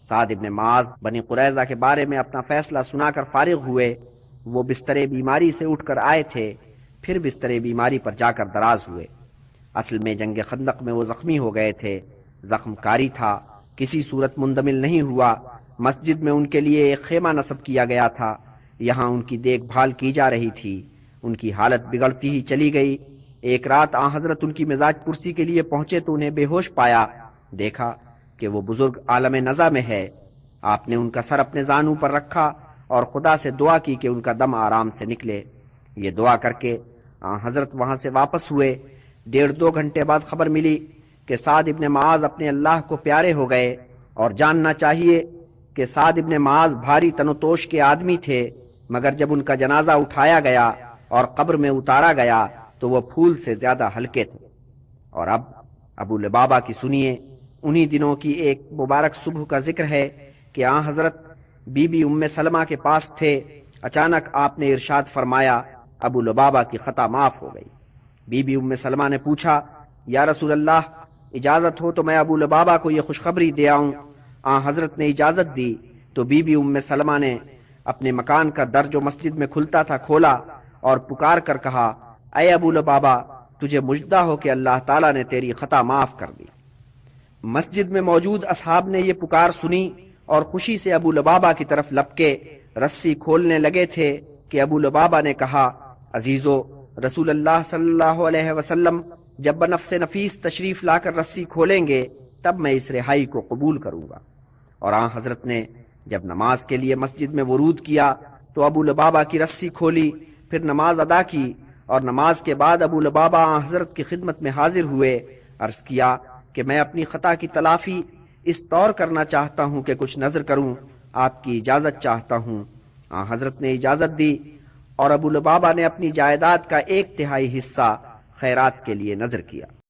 سعد ابن معاذ بنی قریظہ کے بارے میں اپنا فیصلہ سنا کر فارغ ہوئے۔ وہ بستر بیماری سے اٹھ کر آئے تھے، پھر بستر بیماری پر جا کر دراز ہوئے۔ اصل میں جنگ خندق میں وہ زخمی ہو گئے تھے، زخم کاری تھا، کسی صورت مندمل نہیں ہوا۔ مسجد میں ان کے لیے ایک خیمہ نصب کیا گیا تھا، یہاں ان کی دیکھ بھال کی جا رہی تھی۔ ان کی حالت بگڑتی ہی چلی گئی۔ ایک رات حضرت ان کی مزاج پرسی کے لیے پہنچے تو انہیں بے ہوش پایا، دیکھا کہ وہ بزرگ عالم نزع میں ہے۔ آپ نے ان کا سر اپنے زانو پر رکھا اور خدا سے دعا کی کہ ان کا دم آرام سے نکلے۔ یہ دعا کر کے حضرت وہاں سے واپس ہوئے۔ 1.5-2 گھنٹے بعد خبر ملی کہ سعد ابن معاذ اپنے اللہ کو پیارے ہو گئے، اور جاننا چاہیے کہ سعد ابن معاذ بھاری تنوتوش کے آدمی تھے، مگر جب ان کا جنازہ اٹھایا گیا اور قبر میں اتارا گیا تو وہ پھول سے زیادہ ہلکے تھے۔ اور اب ابو لبابہ کی سنیے۔ انہی دنوں کی ایک مبارک صبح کا ذکر ہے کہ حضرت بی بی ام سلمہ کے پاس تھے۔ اچانک آپ نے ارشاد فرمایا، ابو لبابہ کی خطا معاف ہو گئی۔ بی بی ام سلمہ نے پوچھا، یا رسول اللہ، اجازت ہو تو میں ابو لبابہ کو یہ خوشخبری دے آؤں۔ حضرت نے اجازت دی تو بی بی ام سلمہ نے اپنے مکان کا در جو مسجد میں کھلتا تھا کھولا اور پکار کر کہا، اے ابو لبابہ، تجھے مجدہ ہو کہ اللہ تعالیٰ نے تیری خطا معاف کر دی۔ مسجد میں موجود اصحاب نے یہ پکار سنی اور خوشی سے ابو لبابہ کی طرف لپکے رسی کھولنے لگے تھے کہ ابو لبابہ نے کہا، عزیزو، رسول اللہ صلی اللہ علیہ وسلم جب بنفس نفیس تشریف لا کر رسی کھولیں گے تب میں اس رہائی کو قبول کروں گا۔ اور حضرت نے جب نماز کے لیے مسجد میں ورود کیا تو ابو لبابہ کی رسی کھولی، پھر نماز ادا کی، اور نماز کے بعد ابو لبابہ حضرت کی خدمت میں حاضر ہوئے۔ عرض کیا کہ میں اپنی خطا کی تلافی اس طور کرنا چاہتا ہوں کہ کچھ نظر کروں، آپ کی اجازت چاہتا ہوں۔ حضرت نے اجازت دی اور ابو لبابہ نے اپنی جائیداد کا 1/3 حصہ خیرات کے لیے نظر کیا۔